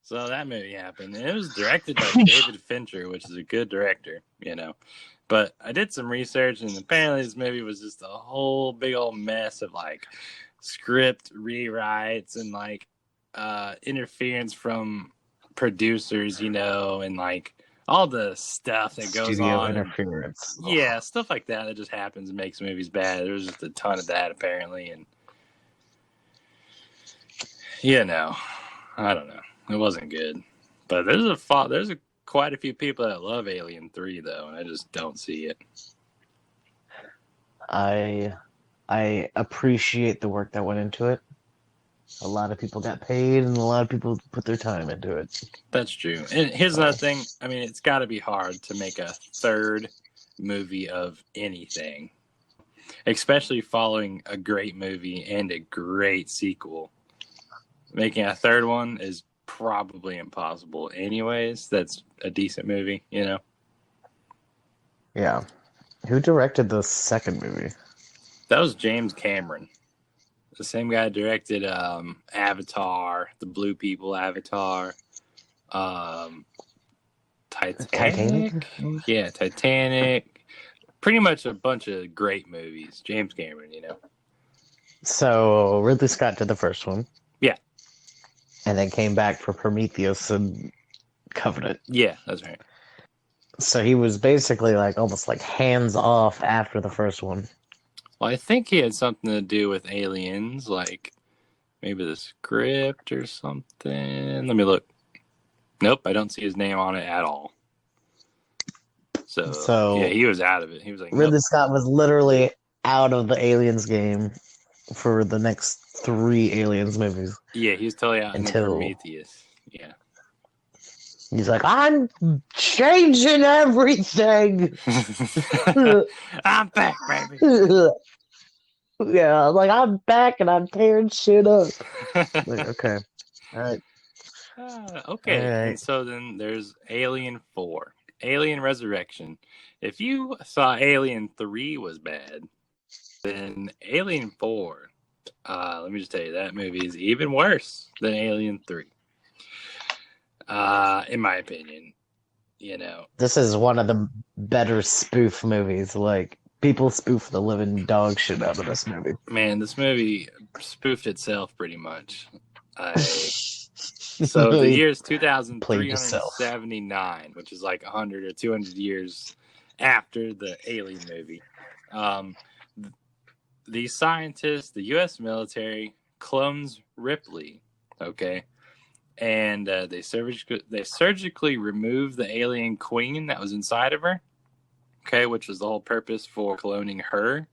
Speaker 1: So that movie happened. And it was directed by David Fincher, which is a good director, you know. But I did some research, and apparently this movie was just a whole big old mess of like script rewrites and like interference from producers, you know, and like all the stuff that goes
Speaker 2: Studio
Speaker 1: on.
Speaker 2: interference.
Speaker 1: Yeah, stuff like that just happens and makes movies bad. There was just a ton of that apparently, and you know, I don't know. It wasn't good. But there's quite a few people that love Alien 3 though, and I just don't see it.
Speaker 2: I appreciate the work that went into it. A lot of people got paid, and a lot of people put their time into it.
Speaker 1: That's true. And here's another thing. I mean, it's got to be hard to make a third movie of anything, especially following a great movie and a great sequel. Making a third one is probably impossible anyways. That's a decent movie, you know?
Speaker 2: Yeah. Who directed the second movie?
Speaker 1: That was James Cameron. The same guy directed Avatar, the Blue People Avatar, Titanic. Yeah, Titanic. Pretty much a bunch of great movies. James Cameron, you know.
Speaker 2: So Ridley Scott did the first one.
Speaker 1: Yeah.
Speaker 2: And then came back for Prometheus and Covenant.
Speaker 1: Yeah, that's right.
Speaker 2: So he was basically like almost like hands off after the first one.
Speaker 1: Well, I think he had something to do with aliens, like maybe the script or something. Let me look. Nope, I don't see his name on it at all. So yeah, he was out of it. He was like,
Speaker 2: Ridley
Speaker 1: nope.
Speaker 2: Scott was literally out of the Aliens game for the next 3 Aliens movies.
Speaker 1: Yeah, he was totally out until Prometheus. Yeah.
Speaker 2: He's like, I'm changing everything.
Speaker 1: I'm back, baby.
Speaker 2: Yeah, like I'm back and I'm tearing shit up. Like, okay. All right.
Speaker 1: Okay.
Speaker 2: All right.
Speaker 1: And so then there's Alien 4. Alien Resurrection. If you saw Alien 3 was bad, then Alien 4, let me just tell you, that movie is even worse than Alien 3. In my opinion, you know.
Speaker 2: This is one of the better spoof movies. Like, people spoof the living dog shit out of this movie.
Speaker 1: Man, this movie spoofed itself pretty much. So the year is 2379, which is like 100 or 200 years after the Alien movie. The scientists, the U.S. military, clones Ripley, okay? And they surgically removed the alien queen that was inside of her, okay, which was the whole purpose for cloning her,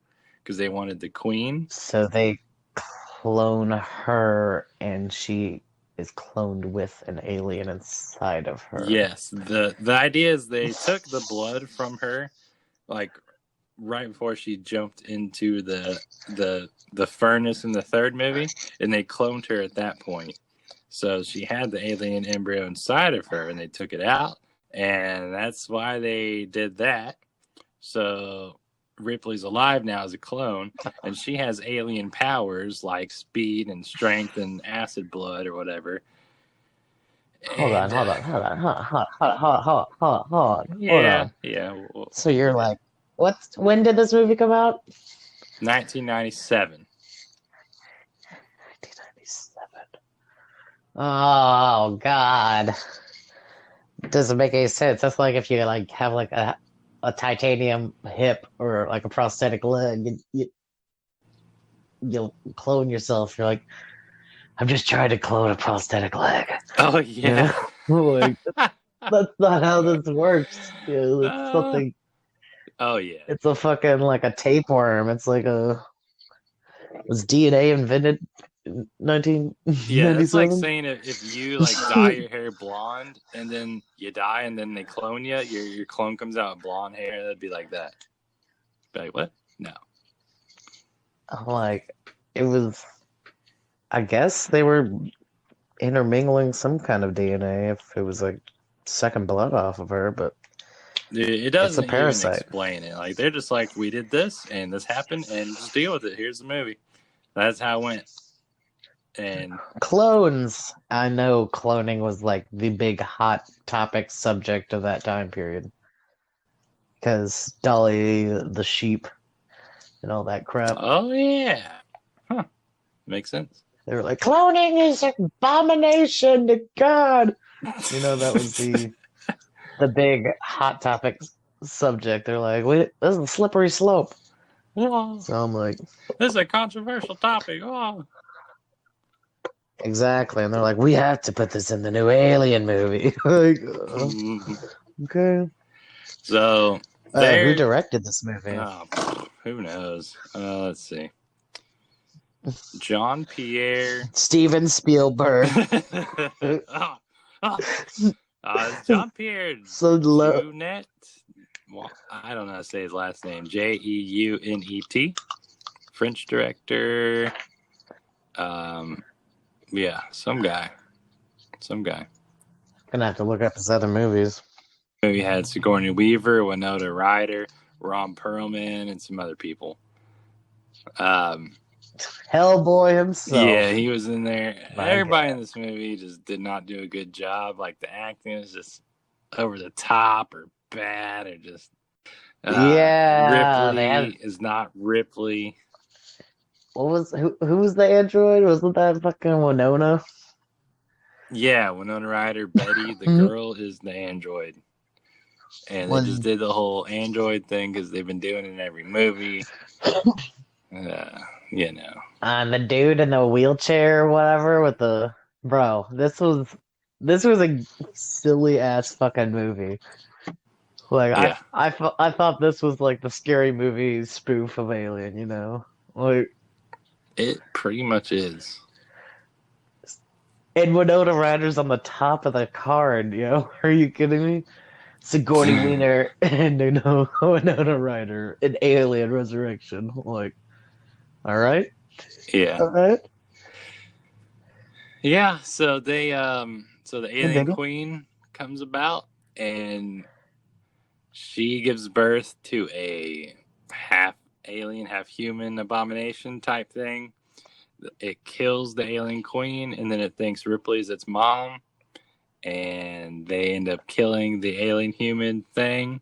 Speaker 1: because they wanted the queen.
Speaker 2: So they clone her, and she is cloned with an alien inside of her.
Speaker 1: Yes, the idea is they took the blood from her, like right before she jumped into the furnace in the third movie, and they cloned her at that point. So she had the alien embryo inside of her, and they took it out, and that's why they did that. So Ripley's alive now as a clone, and she has alien powers like speed and strength and acid blood or whatever.
Speaker 2: Hold on.
Speaker 1: Yeah.
Speaker 2: Well, so you're like, when did this movie come out?
Speaker 1: 1997.
Speaker 2: 1997. Oh God. Doesn't make any sense. That's like if you like have like a titanium hip or like a prosthetic leg, you'll clone yourself. You're like, I'm just trying to clone a prosthetic leg.
Speaker 1: Oh yeah.
Speaker 2: Like, that's not how this works. It's something.
Speaker 1: Oh yeah.
Speaker 2: It's a fucking like a tapeworm. It's like was DNA invented in 1997?
Speaker 1: Yeah, that's like saying if you like dye your hair blonde and then you die and then they clone you, your clone comes out with blonde hair. That'd be like that. Be like, what? No.
Speaker 2: I'm like, it was. I guess they were intermingling some kind of DNA if it was like second blood off of her, but
Speaker 1: it doesn't
Speaker 2: it's a parasite.
Speaker 1: even explain it. Like they're just like, we did this and this happened and just deal with it. Here's the movie. That's how it went. And
Speaker 2: clones. I know cloning was like the big hot topic subject of that time period. Because Dolly the sheep and all that crap.
Speaker 1: Oh yeah. Huh. Makes sense.
Speaker 2: They were like, cloning is an abomination to God. You know, that was the big hot topic subject. They're like, wait, this is a slippery slope.
Speaker 1: Oh.
Speaker 2: So I'm like,
Speaker 1: this is a controversial topic. Oh.
Speaker 2: Exactly. And they're like, we have to put this in the new Alien movie. Like, okay.
Speaker 1: So,
Speaker 2: who directed this movie?
Speaker 1: Who knows? Let's see. Jean-Pierre.
Speaker 2: Steven Spielberg.
Speaker 1: Jean-Pierre Jeunet. Well, I don't know how to say his last name. Jeunet. French director. Yeah, some guy.
Speaker 2: Gonna have to look up his other movies.
Speaker 1: We had Sigourney Weaver, Winona Ryder, Ron Perlman, and some other people.
Speaker 2: Hellboy himself.
Speaker 1: Yeah, he was in there.
Speaker 2: My
Speaker 1: Everybody in
Speaker 2: God.
Speaker 1: this movie just did not do a good job. Like the acting is just over the top or bad or just
Speaker 2: Yeah, they
Speaker 1: Ripley
Speaker 2: had
Speaker 1: is not Ripley.
Speaker 2: who was the android? Wasn't that fucking Winona?
Speaker 1: Yeah, Winona Ryder, Betty, the girl is the android. And they just
Speaker 2: Was
Speaker 1: did the whole android thing because they've been doing it in every movie. You know.
Speaker 2: the dude in the wheelchair or whatever with the bro. This was a silly ass fucking movie. Like
Speaker 1: Yeah,
Speaker 2: I thought this was like the scary movie spoof of Alien, you know? Like
Speaker 1: it pretty much is.
Speaker 2: and Winona Ryder's on the top of the card, you know? Are you kidding me? Sigourney Weaver and Winona Ryder in Alien Resurrection. Like, all right,
Speaker 1: Yeah.
Speaker 2: all right.
Speaker 1: Yeah, so so the
Speaker 2: I
Speaker 1: alien
Speaker 2: dig it.
Speaker 1: queen comes about and she gives birth to a half alien, half human abomination type thing. It kills the alien queen and then it thinks Ripley's its mom and they end up killing the alien human thing.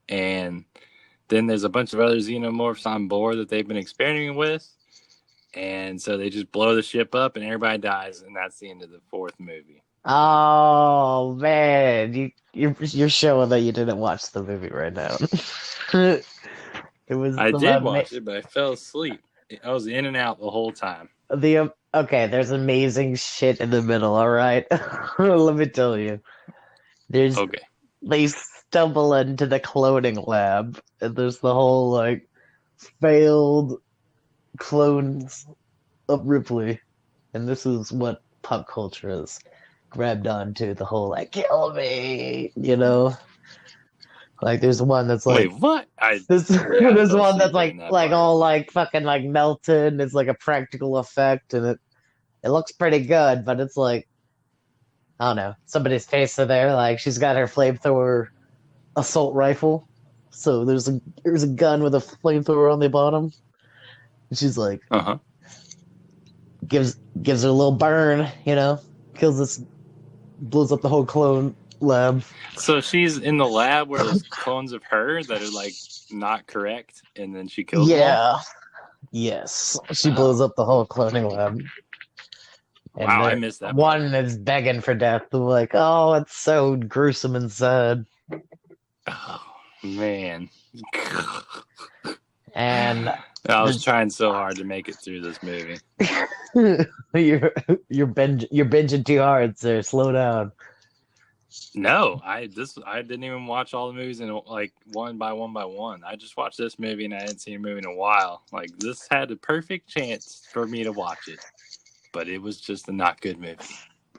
Speaker 1: And then there's a bunch of other xenomorphs on board that they've been experimenting with. And so they just blow the ship up and everybody dies, and that's the end of the fourth movie.
Speaker 2: Oh man, you're showing that you didn't watch the movie right now. It was
Speaker 1: I did watch it, but I fell asleep. I was in and out the whole time.
Speaker 2: okay. There's amazing shit in the middle. All right, let me tell you. There's
Speaker 1: Okay.
Speaker 2: they stumble into the cloning lab, and there's the whole like failed clones of Ripley, and this is what pop culture has grabbed onto the whole like kill me, you know. Like there's one that's
Speaker 1: Wait,
Speaker 2: like
Speaker 1: what?
Speaker 2: this.
Speaker 1: I
Speaker 2: There's
Speaker 1: fell
Speaker 2: one
Speaker 1: asleep
Speaker 2: that's
Speaker 1: during that
Speaker 2: like
Speaker 1: part.
Speaker 2: all like fucking like melted. And it's like a practical effect, and it looks pretty good, but it's like I don't know. Somebody's face in there, like she's got her flamethrower assault rifle. So there's a gun with a flamethrower on the bottom. And she's like
Speaker 1: Uh huh.
Speaker 2: gives her a little burn, you know, kills this, blows up the whole clone lab.
Speaker 1: So she's in the lab where there's clones of her that are like not correct, and then she kills them all.
Speaker 2: Yeah, yes, she blows
Speaker 1: Oh,
Speaker 2: up the whole cloning lab, and
Speaker 1: wow! I missed that part.
Speaker 2: one is begging for death. They're like, oh, it's so gruesome and sad.
Speaker 1: Oh man.
Speaker 2: And
Speaker 1: I was trying so hard to make it through this movie.
Speaker 2: you're you're binging too hard, sir. Slow down.
Speaker 1: No, I didn't even watch all the movies in like one by one by one. I just watched this movie and I hadn't seen a movie in a while. Like this had a perfect chance for me to watch it, but it was just a not good movie.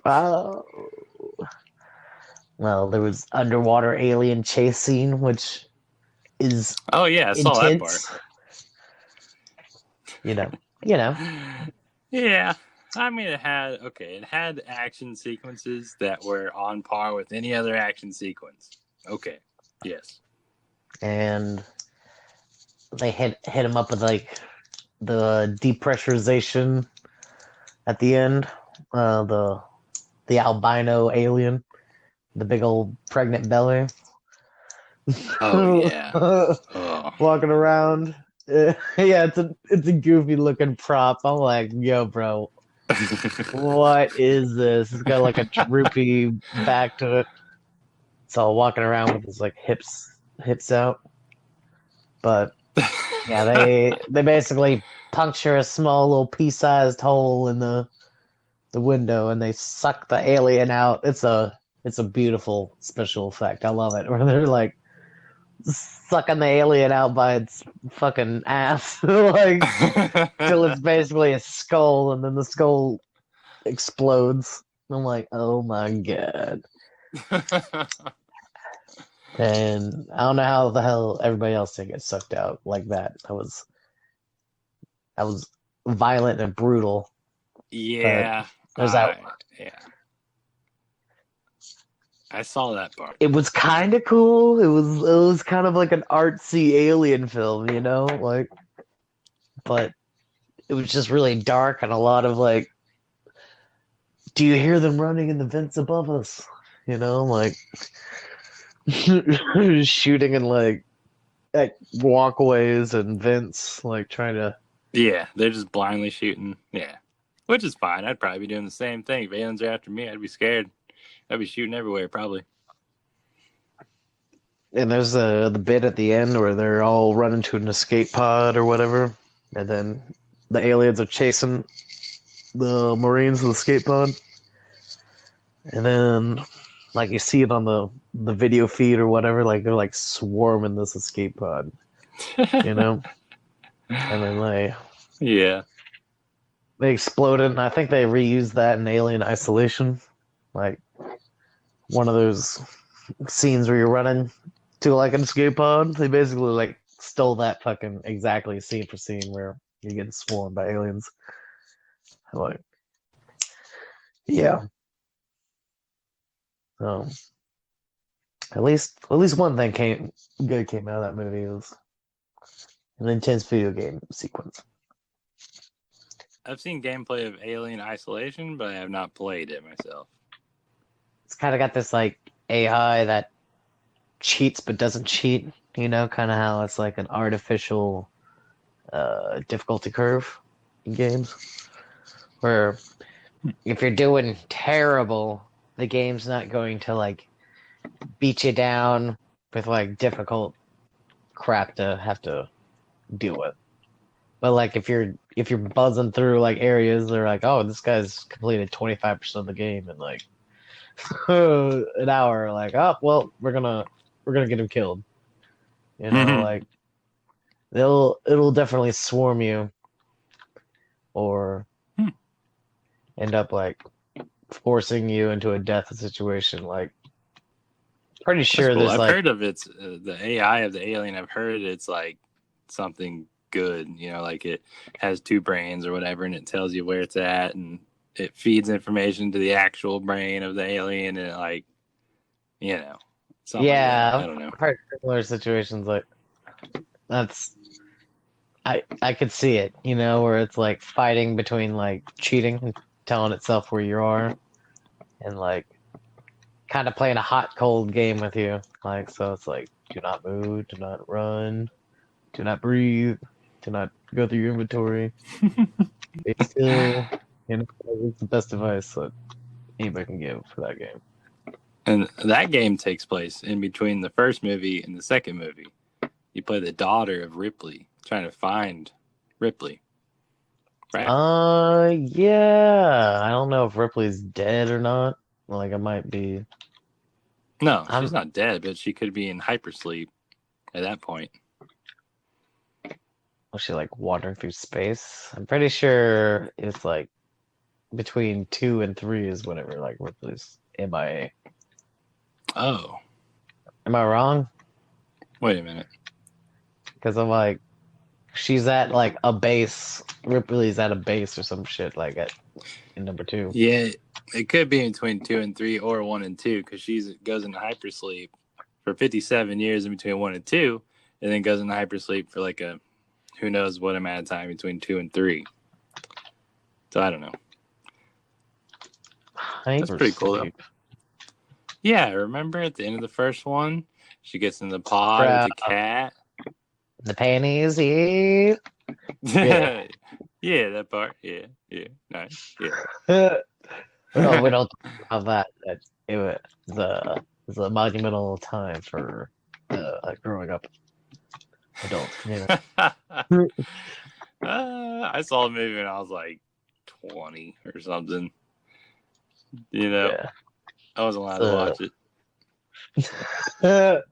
Speaker 2: Oh. Well, there was underwater alien chase scene, which is
Speaker 1: Oh yeah, I saw that part.
Speaker 2: intense. You know.
Speaker 1: Yeah, I mean it had action sequences that were on par with any other action sequence. Okay, yes.
Speaker 2: And they hit him up with like the depressurization at the end. The albino alien, the big old pregnant belly.
Speaker 1: Oh yeah. Oh.
Speaker 2: Walking around. Yeah, it's a goofy looking prop. I'm like, yo, bro, what is this? It's got like a droopy back to it. So walking around with his like hips out. But yeah, they basically puncture a small little pea-sized hole in the window and they suck the alien out. It's a beautiful special effect. I love it. Where they're like sucking the alien out by its fucking ass, like till it's basically a skull, and then the skull explodes. I'm like, oh my god. And I don't know how the hell everybody else didn't get sucked out like that. That was violent and brutal.
Speaker 1: Yeah.
Speaker 2: There's that.
Speaker 1: Yeah. I saw that part.
Speaker 2: It was kind of cool. It was kind of like an artsy alien film, you know, like, but it was just really dark and a lot of like, do you hear them running in the vents above us? You know, like shooting in like at walkways and vents, like trying to.
Speaker 1: Yeah, they're just blindly shooting. Yeah, which is fine. I'd probably be doing the same thing. If aliens are after me, I'd be scared. I'd be shooting everywhere, probably.
Speaker 2: And there's the bit at the end where they're all running to an escape pod or whatever, and then the aliens are chasing the Marines in the escape pod, and then like you see it on the video feed or whatever, like they're like swarming this escape pod, you know, and then
Speaker 1: Yeah.
Speaker 2: they exploded, and I think they reused that in Alien Isolation, like one of those scenes where you're running to like an escape pod. They basically like stole that fucking exactly scene for scene where you're getting swarmed by aliens. Like, yeah. So at least one thing good came out of that movie. It was an intense video game sequence.
Speaker 1: I've seen gameplay of Alien Isolation, but I have not played it myself.
Speaker 2: It's kind of got this like AI that cheats but doesn't cheat. You know, kind of how it's like an artificial difficulty curve in games, where if you're doing terrible, the game's not going to like beat you down with like difficult crap to have to deal with. But like if you're buzzing through like areas, they're like, oh, this guy's completed 25% of the game in like an hour. Like, oh well, we're gonna get him killed. You know, like it'll definitely swarm you or end up like forcing you into a death situation. Like, pretty
Speaker 1: That's
Speaker 2: sure
Speaker 1: cool.
Speaker 2: there's
Speaker 1: I've
Speaker 2: like,
Speaker 1: heard of it's the AI of the alien. I've heard it's like something good. You know, like it has two brains or whatever, and it tells you where it's at, and it feeds information to the actual brain of the alien, and it, like, you know, something like that.
Speaker 2: yeah,
Speaker 1: I don't know.
Speaker 2: I've heard similar situations like that's I could see it, you know, where it's like fighting between like cheating and telling itself where you are and like kind of playing a hot cold game with you. Like, so it's like, do not move, do not run, do not breathe, do not go through your inventory. Stay still. You know, it's the best advice that anybody can give for that game.
Speaker 1: And that game takes place in between the first movie and the second movie. You play the daughter of Ripley, trying to find Ripley. Right?
Speaker 2: Yeah. I don't know if Ripley's dead or not. Like, it might be.
Speaker 1: No, she's not dead, but she could be in hypersleep at that point.
Speaker 2: Was she like wandering through space? I'm pretty sure it's like between 2 and 3 is whenever like Ripley's MIA.
Speaker 1: Oh,
Speaker 2: Am I wrong?
Speaker 1: wait a minute.
Speaker 2: Because I'm like, she's at like a base. Ripley's at a base or some shit like in number 2.
Speaker 1: Yeah, it could be between 2 and 3 or 1 and 2 because she goes into hypersleep for 57 years in between 1 and 2, and then goes into hypersleep for like a who knows what amount of time between 2 and 3. So I don't know. That's pretty cool though. Yeah, remember at the end of the first one, she gets in the pod with the cat.
Speaker 2: The panties, yeah.
Speaker 1: Yeah. Yeah, that part. Yeah, nice. Yeah.
Speaker 2: Oh, we don't talk about that. It was a monumental time for growing up adult. You know?
Speaker 1: I saw the movie when I was like 20 or something. You know,
Speaker 2: Yeah.
Speaker 1: I wasn't allowed to watch it.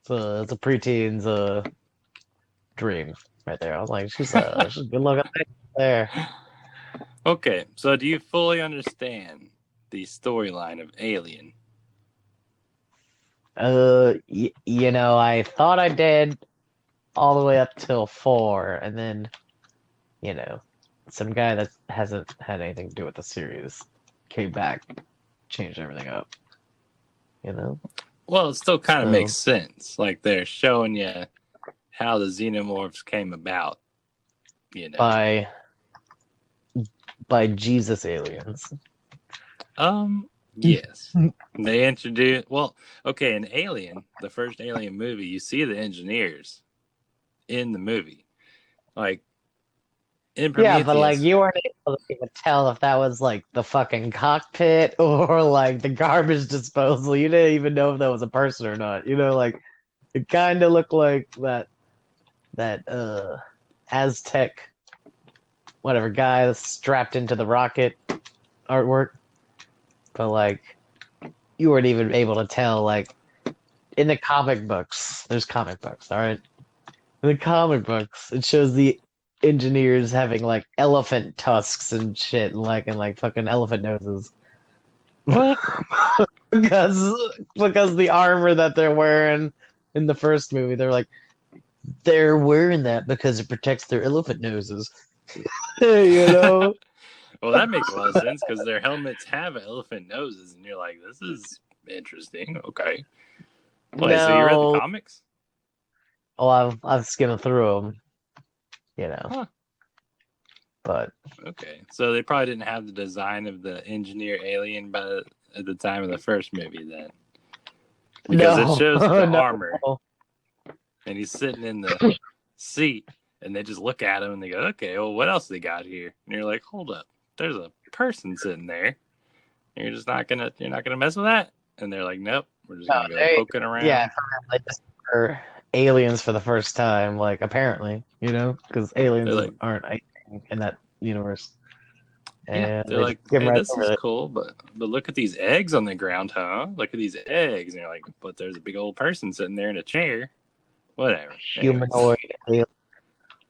Speaker 2: So it's a preteen's dream right there. I was like, she's a good looking there.
Speaker 1: Okay, so do you fully understand the storyline of Alien?
Speaker 2: You know, I thought I did all the way up till 4, and then, you know, some guy that hasn't had anything to do with the series came back, changed everything up. You know?
Speaker 1: Well, it still kind of makes sense. Like they're showing you how the xenomorphs came about. You know,
Speaker 2: By by Jesus aliens.
Speaker 1: Yes. They introduced, well, okay, in Alien, the first Alien movie, you see the engineers in the movie. Like, in
Speaker 2: Yeah, but like
Speaker 1: Prometheus,
Speaker 2: you weren't able to even tell if that was like the fucking cockpit or like the garbage disposal. You didn't even know if that was a person or not. Like it kind of looked like that Aztec whatever guy that's strapped into the rocket artwork. But like you weren't even able to tell like in the comic books. There's comic books, all right? In the comic books, it shows the engineers having like elephant tusks and shit, and fucking elephant noses.
Speaker 1: what?
Speaker 2: because the armor that they're wearing in the first movie, they're wearing that because it protects their elephant noses. you know?
Speaker 1: Well, that makes a lot of sense because their helmets have elephant noses, and you're like, this is interesting. Okay. Wait, so you read the
Speaker 2: No.
Speaker 1: comics?
Speaker 2: Oh, I've skimmed through them,
Speaker 1: Huh.
Speaker 2: but
Speaker 1: Okay. So they probably didn't have the design of the engineer alien at the time of the first movie then. Because it
Speaker 2: no,
Speaker 1: shows the
Speaker 2: no.
Speaker 1: armor and he's sitting in the seat and they just look at him and they go, okay, well, what else they got here? And you're like, hold up, there's a person sitting there. And you're not gonna mess with that. And they're like, nope, we're just
Speaker 2: No,
Speaker 1: gonna go poking
Speaker 2: yeah,
Speaker 1: around.
Speaker 2: they just were aliens for the first time, like apparently, because
Speaker 1: They're
Speaker 2: aliens
Speaker 1: like,
Speaker 2: aren't a thing in that universe,
Speaker 1: yeah,
Speaker 2: and
Speaker 1: they're
Speaker 2: they just
Speaker 1: like,
Speaker 2: skim
Speaker 1: hey,
Speaker 2: right
Speaker 1: this is
Speaker 2: over it.
Speaker 1: cool, but look at these eggs on the ground, huh? Look at these eggs. And you're like, but there's a big old person sitting there in a chair. Whatever. Anyways.
Speaker 2: Humanoid alien.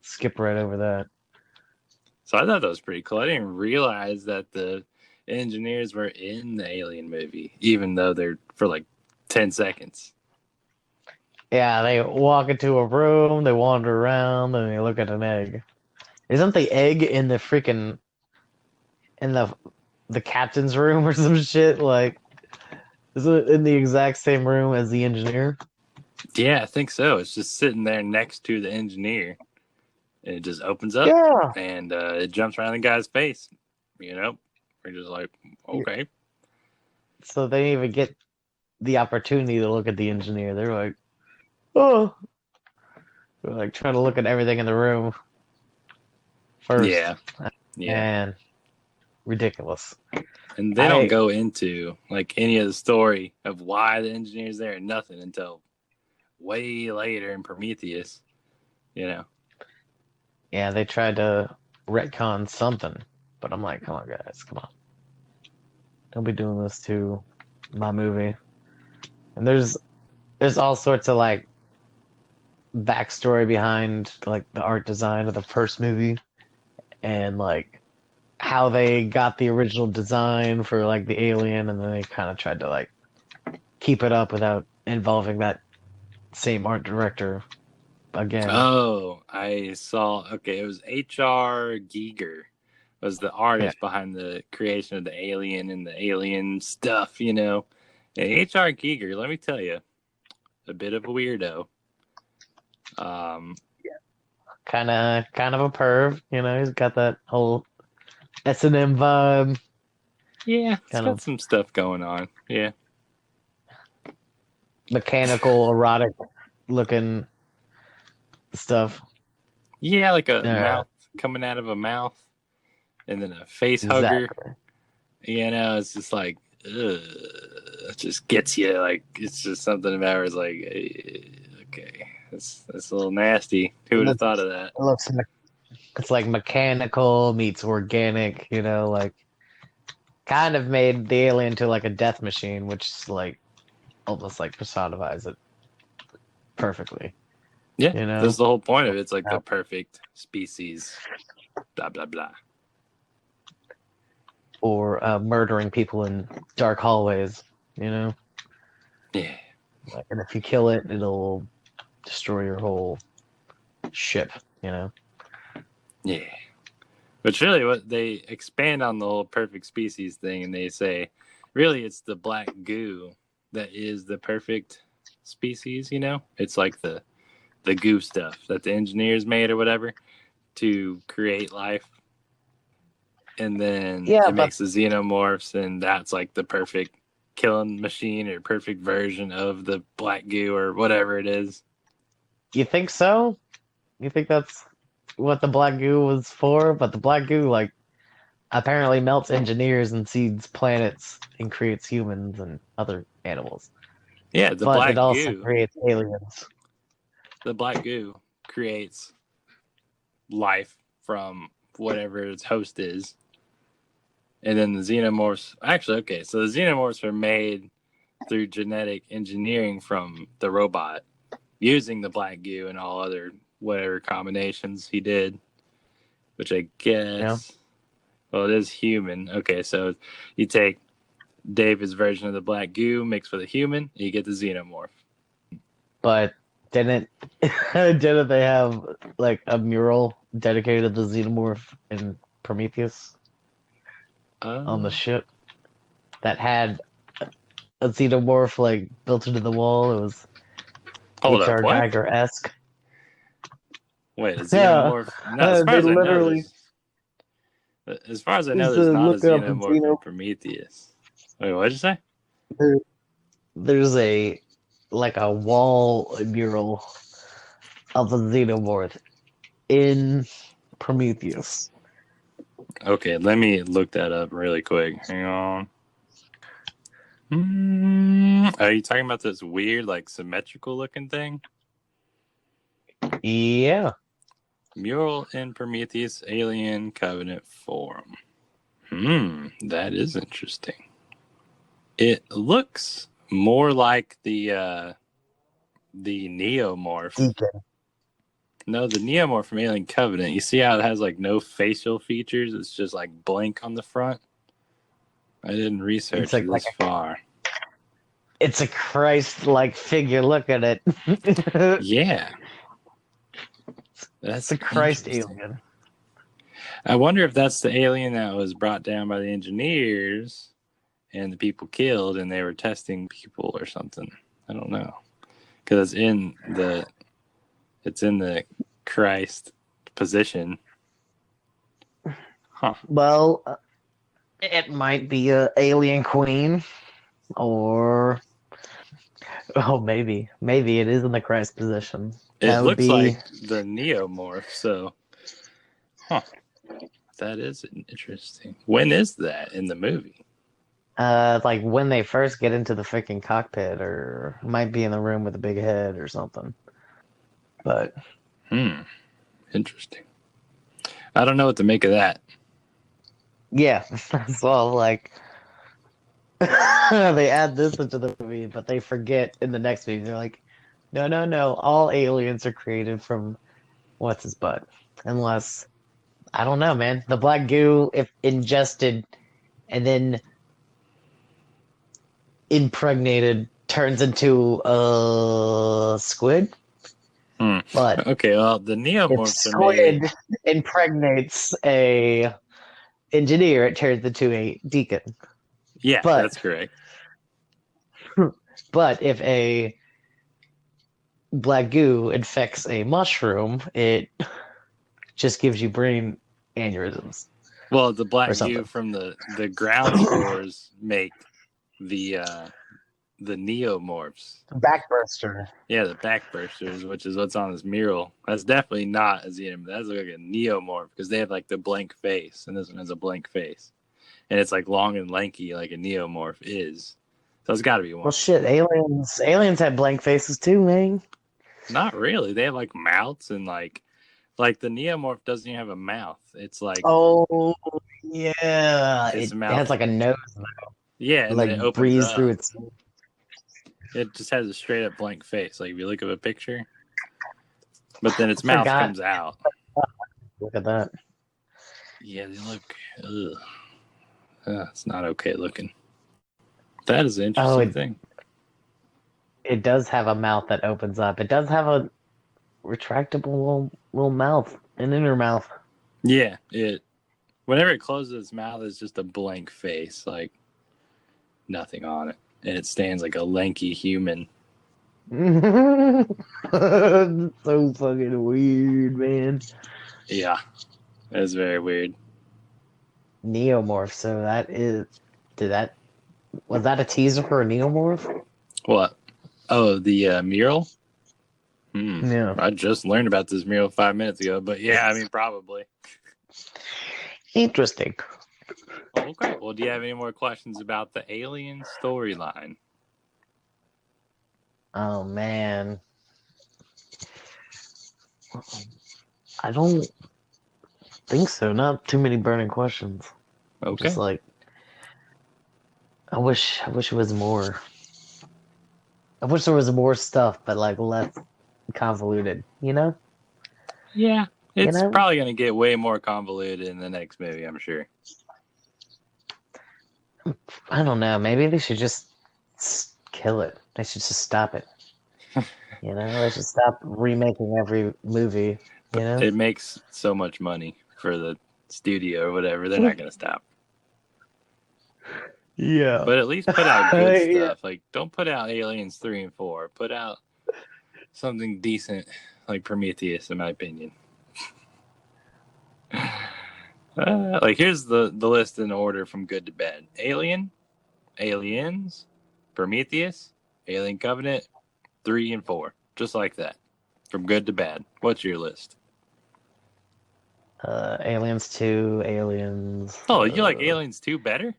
Speaker 2: Skip right over that.
Speaker 1: So I thought that was pretty cool. I didn't realize that the engineers were in the Alien movie, even though they're for like 10 seconds.
Speaker 2: Yeah, they walk into a room, they wander around, and they look at an egg. Isn't the egg in the freaking in the captain's room or some shit? Like, isn't it in the exact same room as the engineer?
Speaker 1: Yeah, I think so. It's just sitting there next to the engineer. And it just opens up
Speaker 2: Yeah.
Speaker 1: and it jumps around the guy's face. You know, we're just like, okay.
Speaker 2: So they didn't even get the opportunity to look at the engineer. They're like, oh, they're like trying to look at everything in the room first.
Speaker 1: Yeah. Yeah.
Speaker 2: And ridiculous.
Speaker 1: And they don't
Speaker 2: I
Speaker 1: go into like any of the story of why the engineer's there, nothing until way later in Prometheus, you know.
Speaker 2: Yeah, they tried to retcon something, but I'm like, come on, guys, come on, don't be doing this to my movie. And there's all sorts of like backstory behind like the art design of the first movie and like how they got the original design for like the alien, and then they kind of tried to like keep it up without involving that same art director again.
Speaker 1: Oh, I saw. Okay, it was H.R. Giger was the
Speaker 2: Yeah,
Speaker 1: artist behind the creation of the alien and the alien stuff, you know. And H.R. Giger, let me tell you, a bit of a weirdo. Um,
Speaker 2: kind of a perv, he's got that whole S&M vibe,
Speaker 1: yeah, it's
Speaker 2: kind
Speaker 1: got
Speaker 2: of
Speaker 1: some stuff going on. Yeah,
Speaker 2: mechanical, erotic looking stuff.
Speaker 1: yeah, like a
Speaker 2: Yeah,
Speaker 1: mouth coming out of a mouth, and then a face hugger.
Speaker 2: exactly.
Speaker 1: You know, it's just like, ugh, it just gets you. Like it's just something about it is like, okay, that's a little nasty. Who
Speaker 2: It
Speaker 1: would have
Speaker 2: looks,
Speaker 1: thought of that?
Speaker 2: it looks, it's like mechanical meets organic, like kind of made the alien to like a death machine, which is like almost like personifies it
Speaker 1: Yeah,
Speaker 2: perfectly,
Speaker 1: that's
Speaker 2: you
Speaker 1: the
Speaker 2: know?
Speaker 1: whole point of it. It's like the perfect species. Blah blah blah.
Speaker 2: Or murdering people in dark hallways, you know?
Speaker 1: Yeah,
Speaker 2: Like, and if you kill it, it'll destroy your whole ship, you know?
Speaker 1: yeah. But really, what they expand on the whole perfect species thing, and they say, really, it's the black goo that is the perfect species. You know, it's like the goo stuff that the engineers made or whatever to create life. and then
Speaker 2: Yeah,
Speaker 1: it
Speaker 2: but
Speaker 1: makes the xenomorphs, and that's like the perfect killing machine or perfect version of the black goo or whatever it is.
Speaker 2: you think so? You think that's what the black goo was for? But the black goo, like, apparently melts engineers and seeds planets and creates humans and other animals.
Speaker 1: Yeah, the
Speaker 2: But it
Speaker 1: black
Speaker 2: also
Speaker 1: goo.
Speaker 2: creates aliens.
Speaker 1: The black goo creates life from whatever its host is. And then the xenomorphs, actually, okay, so the xenomorphs are made through genetic engineering from the robot using the black goo and all other whatever combinations he did, which I
Speaker 2: Yeah.
Speaker 1: guess, well, it is human. Okay, so you take David's version of the black goo mixed with a human, and you get the xenomorph.
Speaker 2: But didn't didn't they have like a mural dedicated to the xenomorph in Prometheus on the ship that had a xenomorph like built into the wall? It was
Speaker 1: Hold up,
Speaker 2: H.R.
Speaker 1: what?
Speaker 2: Geiger esque.
Speaker 1: Wait, a
Speaker 2: Yeah,
Speaker 1: xenomorph? No, as far
Speaker 2: they
Speaker 1: as I know,
Speaker 2: literally
Speaker 1: there's not a
Speaker 2: look up
Speaker 1: xenomorph in Prometheus. Wait, what'd you say?
Speaker 2: there's a like a wall mural of a xenomorph in Prometheus.
Speaker 1: Okay, let me look that up really quick. Hang on. Are you talking about this weird, like, symmetrical looking thing?
Speaker 2: Yeah,
Speaker 1: Mural in Prometheus Alien Covenant Forum. That is interesting. It looks more like the Neomorph.
Speaker 2: Deacon.
Speaker 1: No, the Neomorph from Alien Covenant. You see how it has like no facial features? It's just like blank on the front. I didn't research
Speaker 2: It's
Speaker 1: this far.
Speaker 2: it's a Christ-like figure. Look at it.
Speaker 1: Yeah, that's
Speaker 2: It's a Christ
Speaker 1: interesting.
Speaker 2: alien.
Speaker 1: I wonder if that's the alien that was brought down by the engineers and the people killed, and they were testing people or something. I don't know, because it's in the Christ position. Huh.
Speaker 2: Well, it might be a alien queen, or maybe it is in the Christ position.
Speaker 1: It
Speaker 2: That would
Speaker 1: looks
Speaker 2: be
Speaker 1: like the Neomorph, so that is interesting. When is that in the movie?
Speaker 2: like when they first get into the freaking cockpit, or might be in the room with a big head or something. But
Speaker 1: Interesting. I don't know what to make of that.
Speaker 2: yeah, so like they add this into the movie, but they forget in the next movie. They're like, no, all aliens are created from what's his butt, unless I don't know, man. The black goo, if ingested and then impregnated, turns into a squid. But
Speaker 1: Okay, well, the
Speaker 2: if
Speaker 1: Neomorphs are
Speaker 2: squid
Speaker 1: made.
Speaker 2: impregnates a engineer, it turns into a deacon.
Speaker 1: Yeah,
Speaker 2: But
Speaker 1: that's correct.
Speaker 2: but if a black goo infects a mushroom, it just gives you brain aneurysms.
Speaker 1: Well, the black
Speaker 2: Or
Speaker 1: goo
Speaker 2: something.
Speaker 1: from the ground spores make the Neomorphs.
Speaker 2: Backburster.
Speaker 1: Yeah, the backbursters, which is what's on this mural. That's definitely not a xenomorph. That's like a Neomorph because they have like the blank face, and this one has a blank face, and it's like long and lanky like a Neomorph is. So it's got to be one.
Speaker 2: Well, shit, aliens have blank faces too, man.
Speaker 1: Not really. They have like mouths and like the Neomorph doesn't even have a mouth. It's like
Speaker 2: Oh, yeah.
Speaker 1: its
Speaker 2: It
Speaker 1: mouth.
Speaker 2: has like a nose,
Speaker 1: Yeah, and then it
Speaker 2: like
Speaker 1: opens
Speaker 2: breathes through
Speaker 1: up.
Speaker 2: its.
Speaker 1: It just has a straight up blank face. Like if you look at a picture, but then its
Speaker 2: I
Speaker 1: mouth
Speaker 2: forgot.
Speaker 1: comes out.
Speaker 2: Look at that.
Speaker 1: Yeah, they look. It's not okay looking. That is an interesting thing.
Speaker 2: It does have a mouth that opens up. It does have a retractable little mouth, an inner mouth.
Speaker 1: Yeah, whenever it closes its mouth, it's just a blank face, like nothing on it, and it stands like a lanky human.
Speaker 2: So fucking weird, man.
Speaker 1: Yeah, that's very weird.
Speaker 2: Neomorph. So that is. Was that a teaser for a Neomorph?
Speaker 1: What? Oh, the mural?
Speaker 2: Yeah.
Speaker 1: I just learned about this mural 5 minutes ago, but yeah, I mean, probably.
Speaker 2: Interesting.
Speaker 1: Okay. Well, do you have any more questions about the Alien storyline?
Speaker 2: Oh man. I don't think so. Not too many burning questions.
Speaker 1: Okay.
Speaker 2: Just like I wish it was more. I wish there was more stuff, but like less convoluted, you know?
Speaker 1: Yeah.
Speaker 2: You
Speaker 1: It's
Speaker 2: know?
Speaker 1: probably going to get way more convoluted in the next movie, I'm sure.
Speaker 2: I don't know. Maybe they should just kill it. They should just stop it. You know? They should stop remaking every movie, you know?
Speaker 1: It makes so much money for the studio or whatever. They're not going to stop.
Speaker 2: Yeah.
Speaker 1: But at least put out good
Speaker 2: Yeah.
Speaker 1: stuff. Like, don't put out Aliens 3 and 4. Put out something decent like Prometheus, in my opinion. Like, here's the list in order from good to bad: Alien, Aliens, Prometheus, Alien Covenant, 3 and 4. Just like that. From good to bad. What's your list?
Speaker 2: Aliens 2, Aliens.
Speaker 1: Oh, you like Aliens 2 better?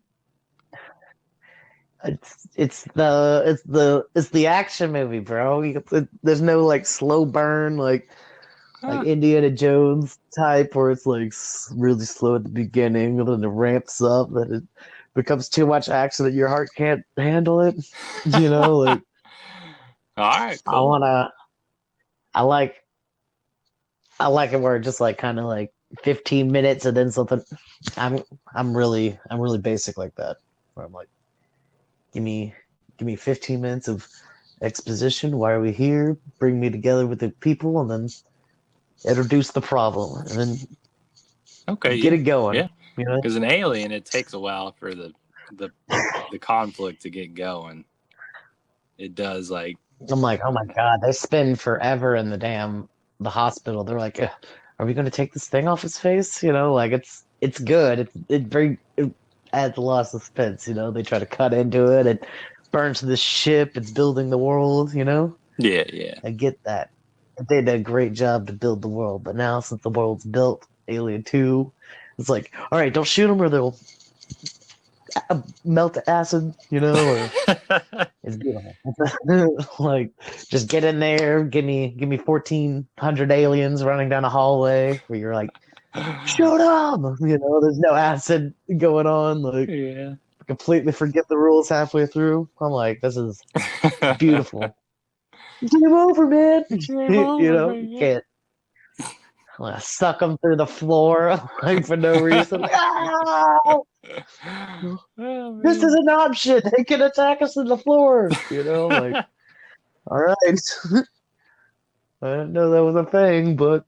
Speaker 2: It's the action movie, bro. There's no like slow burn like Indiana Jones type where it's like really slow at the beginning and then it ramps up and it becomes too much action that your heart can't handle it. You know, like
Speaker 1: All right,
Speaker 2: I
Speaker 1: cool.
Speaker 2: wanna I like I like it where it just like kind of like 15 minutes and then something. I'm I'm really basic like that. Where I'm like, give me 15 minutes of exposition. Why are we here? Bring me together with the people, and then introduce the problem, and then
Speaker 1: Okay,
Speaker 2: get
Speaker 1: yeah.
Speaker 2: it going.
Speaker 1: Yeah.
Speaker 2: You know?
Speaker 1: Because an Alien, it takes a while for the conflict to get going. It does, like,
Speaker 2: I'm like, oh my god, they spend forever in the hospital. They're like, are we going to take this thing off his face? You know, like it's good. It adds a lot of suspense. You know, they try to cut into it. It burns the ship. It's building the world. You know,
Speaker 1: yeah.
Speaker 2: I get that. They did a great job to build the world, but now since the world's built, Alien 2, it's like, all right, don't shoot them or they'll melt the acid. You know, or it's beautiful. Like, just get in there, give me 1,400 aliens running down a hallway where you're like, shoot them! You know, there's no acid going on. Like,
Speaker 1: Yeah.
Speaker 2: completely forget the rules halfway through. I'm like, this is beautiful. Game over, man.
Speaker 1: Game
Speaker 2: You
Speaker 1: over,
Speaker 2: know,
Speaker 1: man.
Speaker 2: can't suck them through the floor like for no reason. Like,
Speaker 1: Oh,
Speaker 2: this is an option. They can attack us in the floor. You know, like, all right. I didn't know that was a thing, but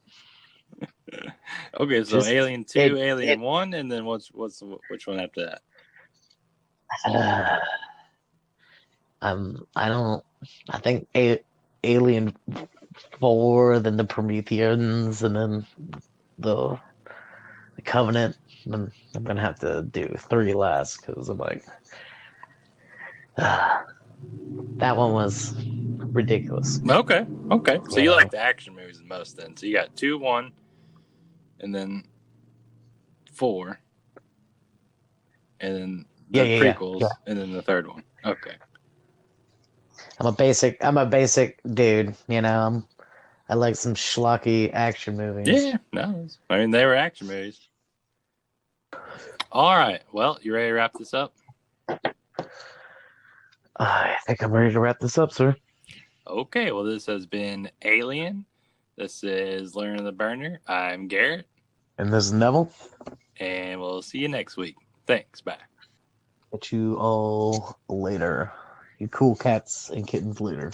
Speaker 1: okay, so
Speaker 2: just
Speaker 1: Alien 2, Alien 1, and then which one after that?
Speaker 2: I don't. I think Alien 4, then the Prometheans, and then the Covenant. Then I'm gonna have to do 3 last because I'm like, that one was ridiculous.
Speaker 1: Okay. So you
Speaker 2: Yeah.
Speaker 1: like the action movies the most then. So you got 2, 1, and then 4, and then the
Speaker 2: Yeah.
Speaker 1: prequels, and then the third one. Okay.
Speaker 2: I'm a basic dude. You know, I like some schlocky action movies.
Speaker 1: Yeah, no. I mean, they were action movies. All right. Well, you ready to wrap this up?
Speaker 2: I think I'm ready to wrap this up, sir.
Speaker 1: Okay. Well, this has been Alien. This is Learning the Burner. I'm Garrett.
Speaker 2: And this is Neville.
Speaker 1: And we'll see you next week. Thanks. Bye.
Speaker 2: Catch you all later. You cool cats and kittens later.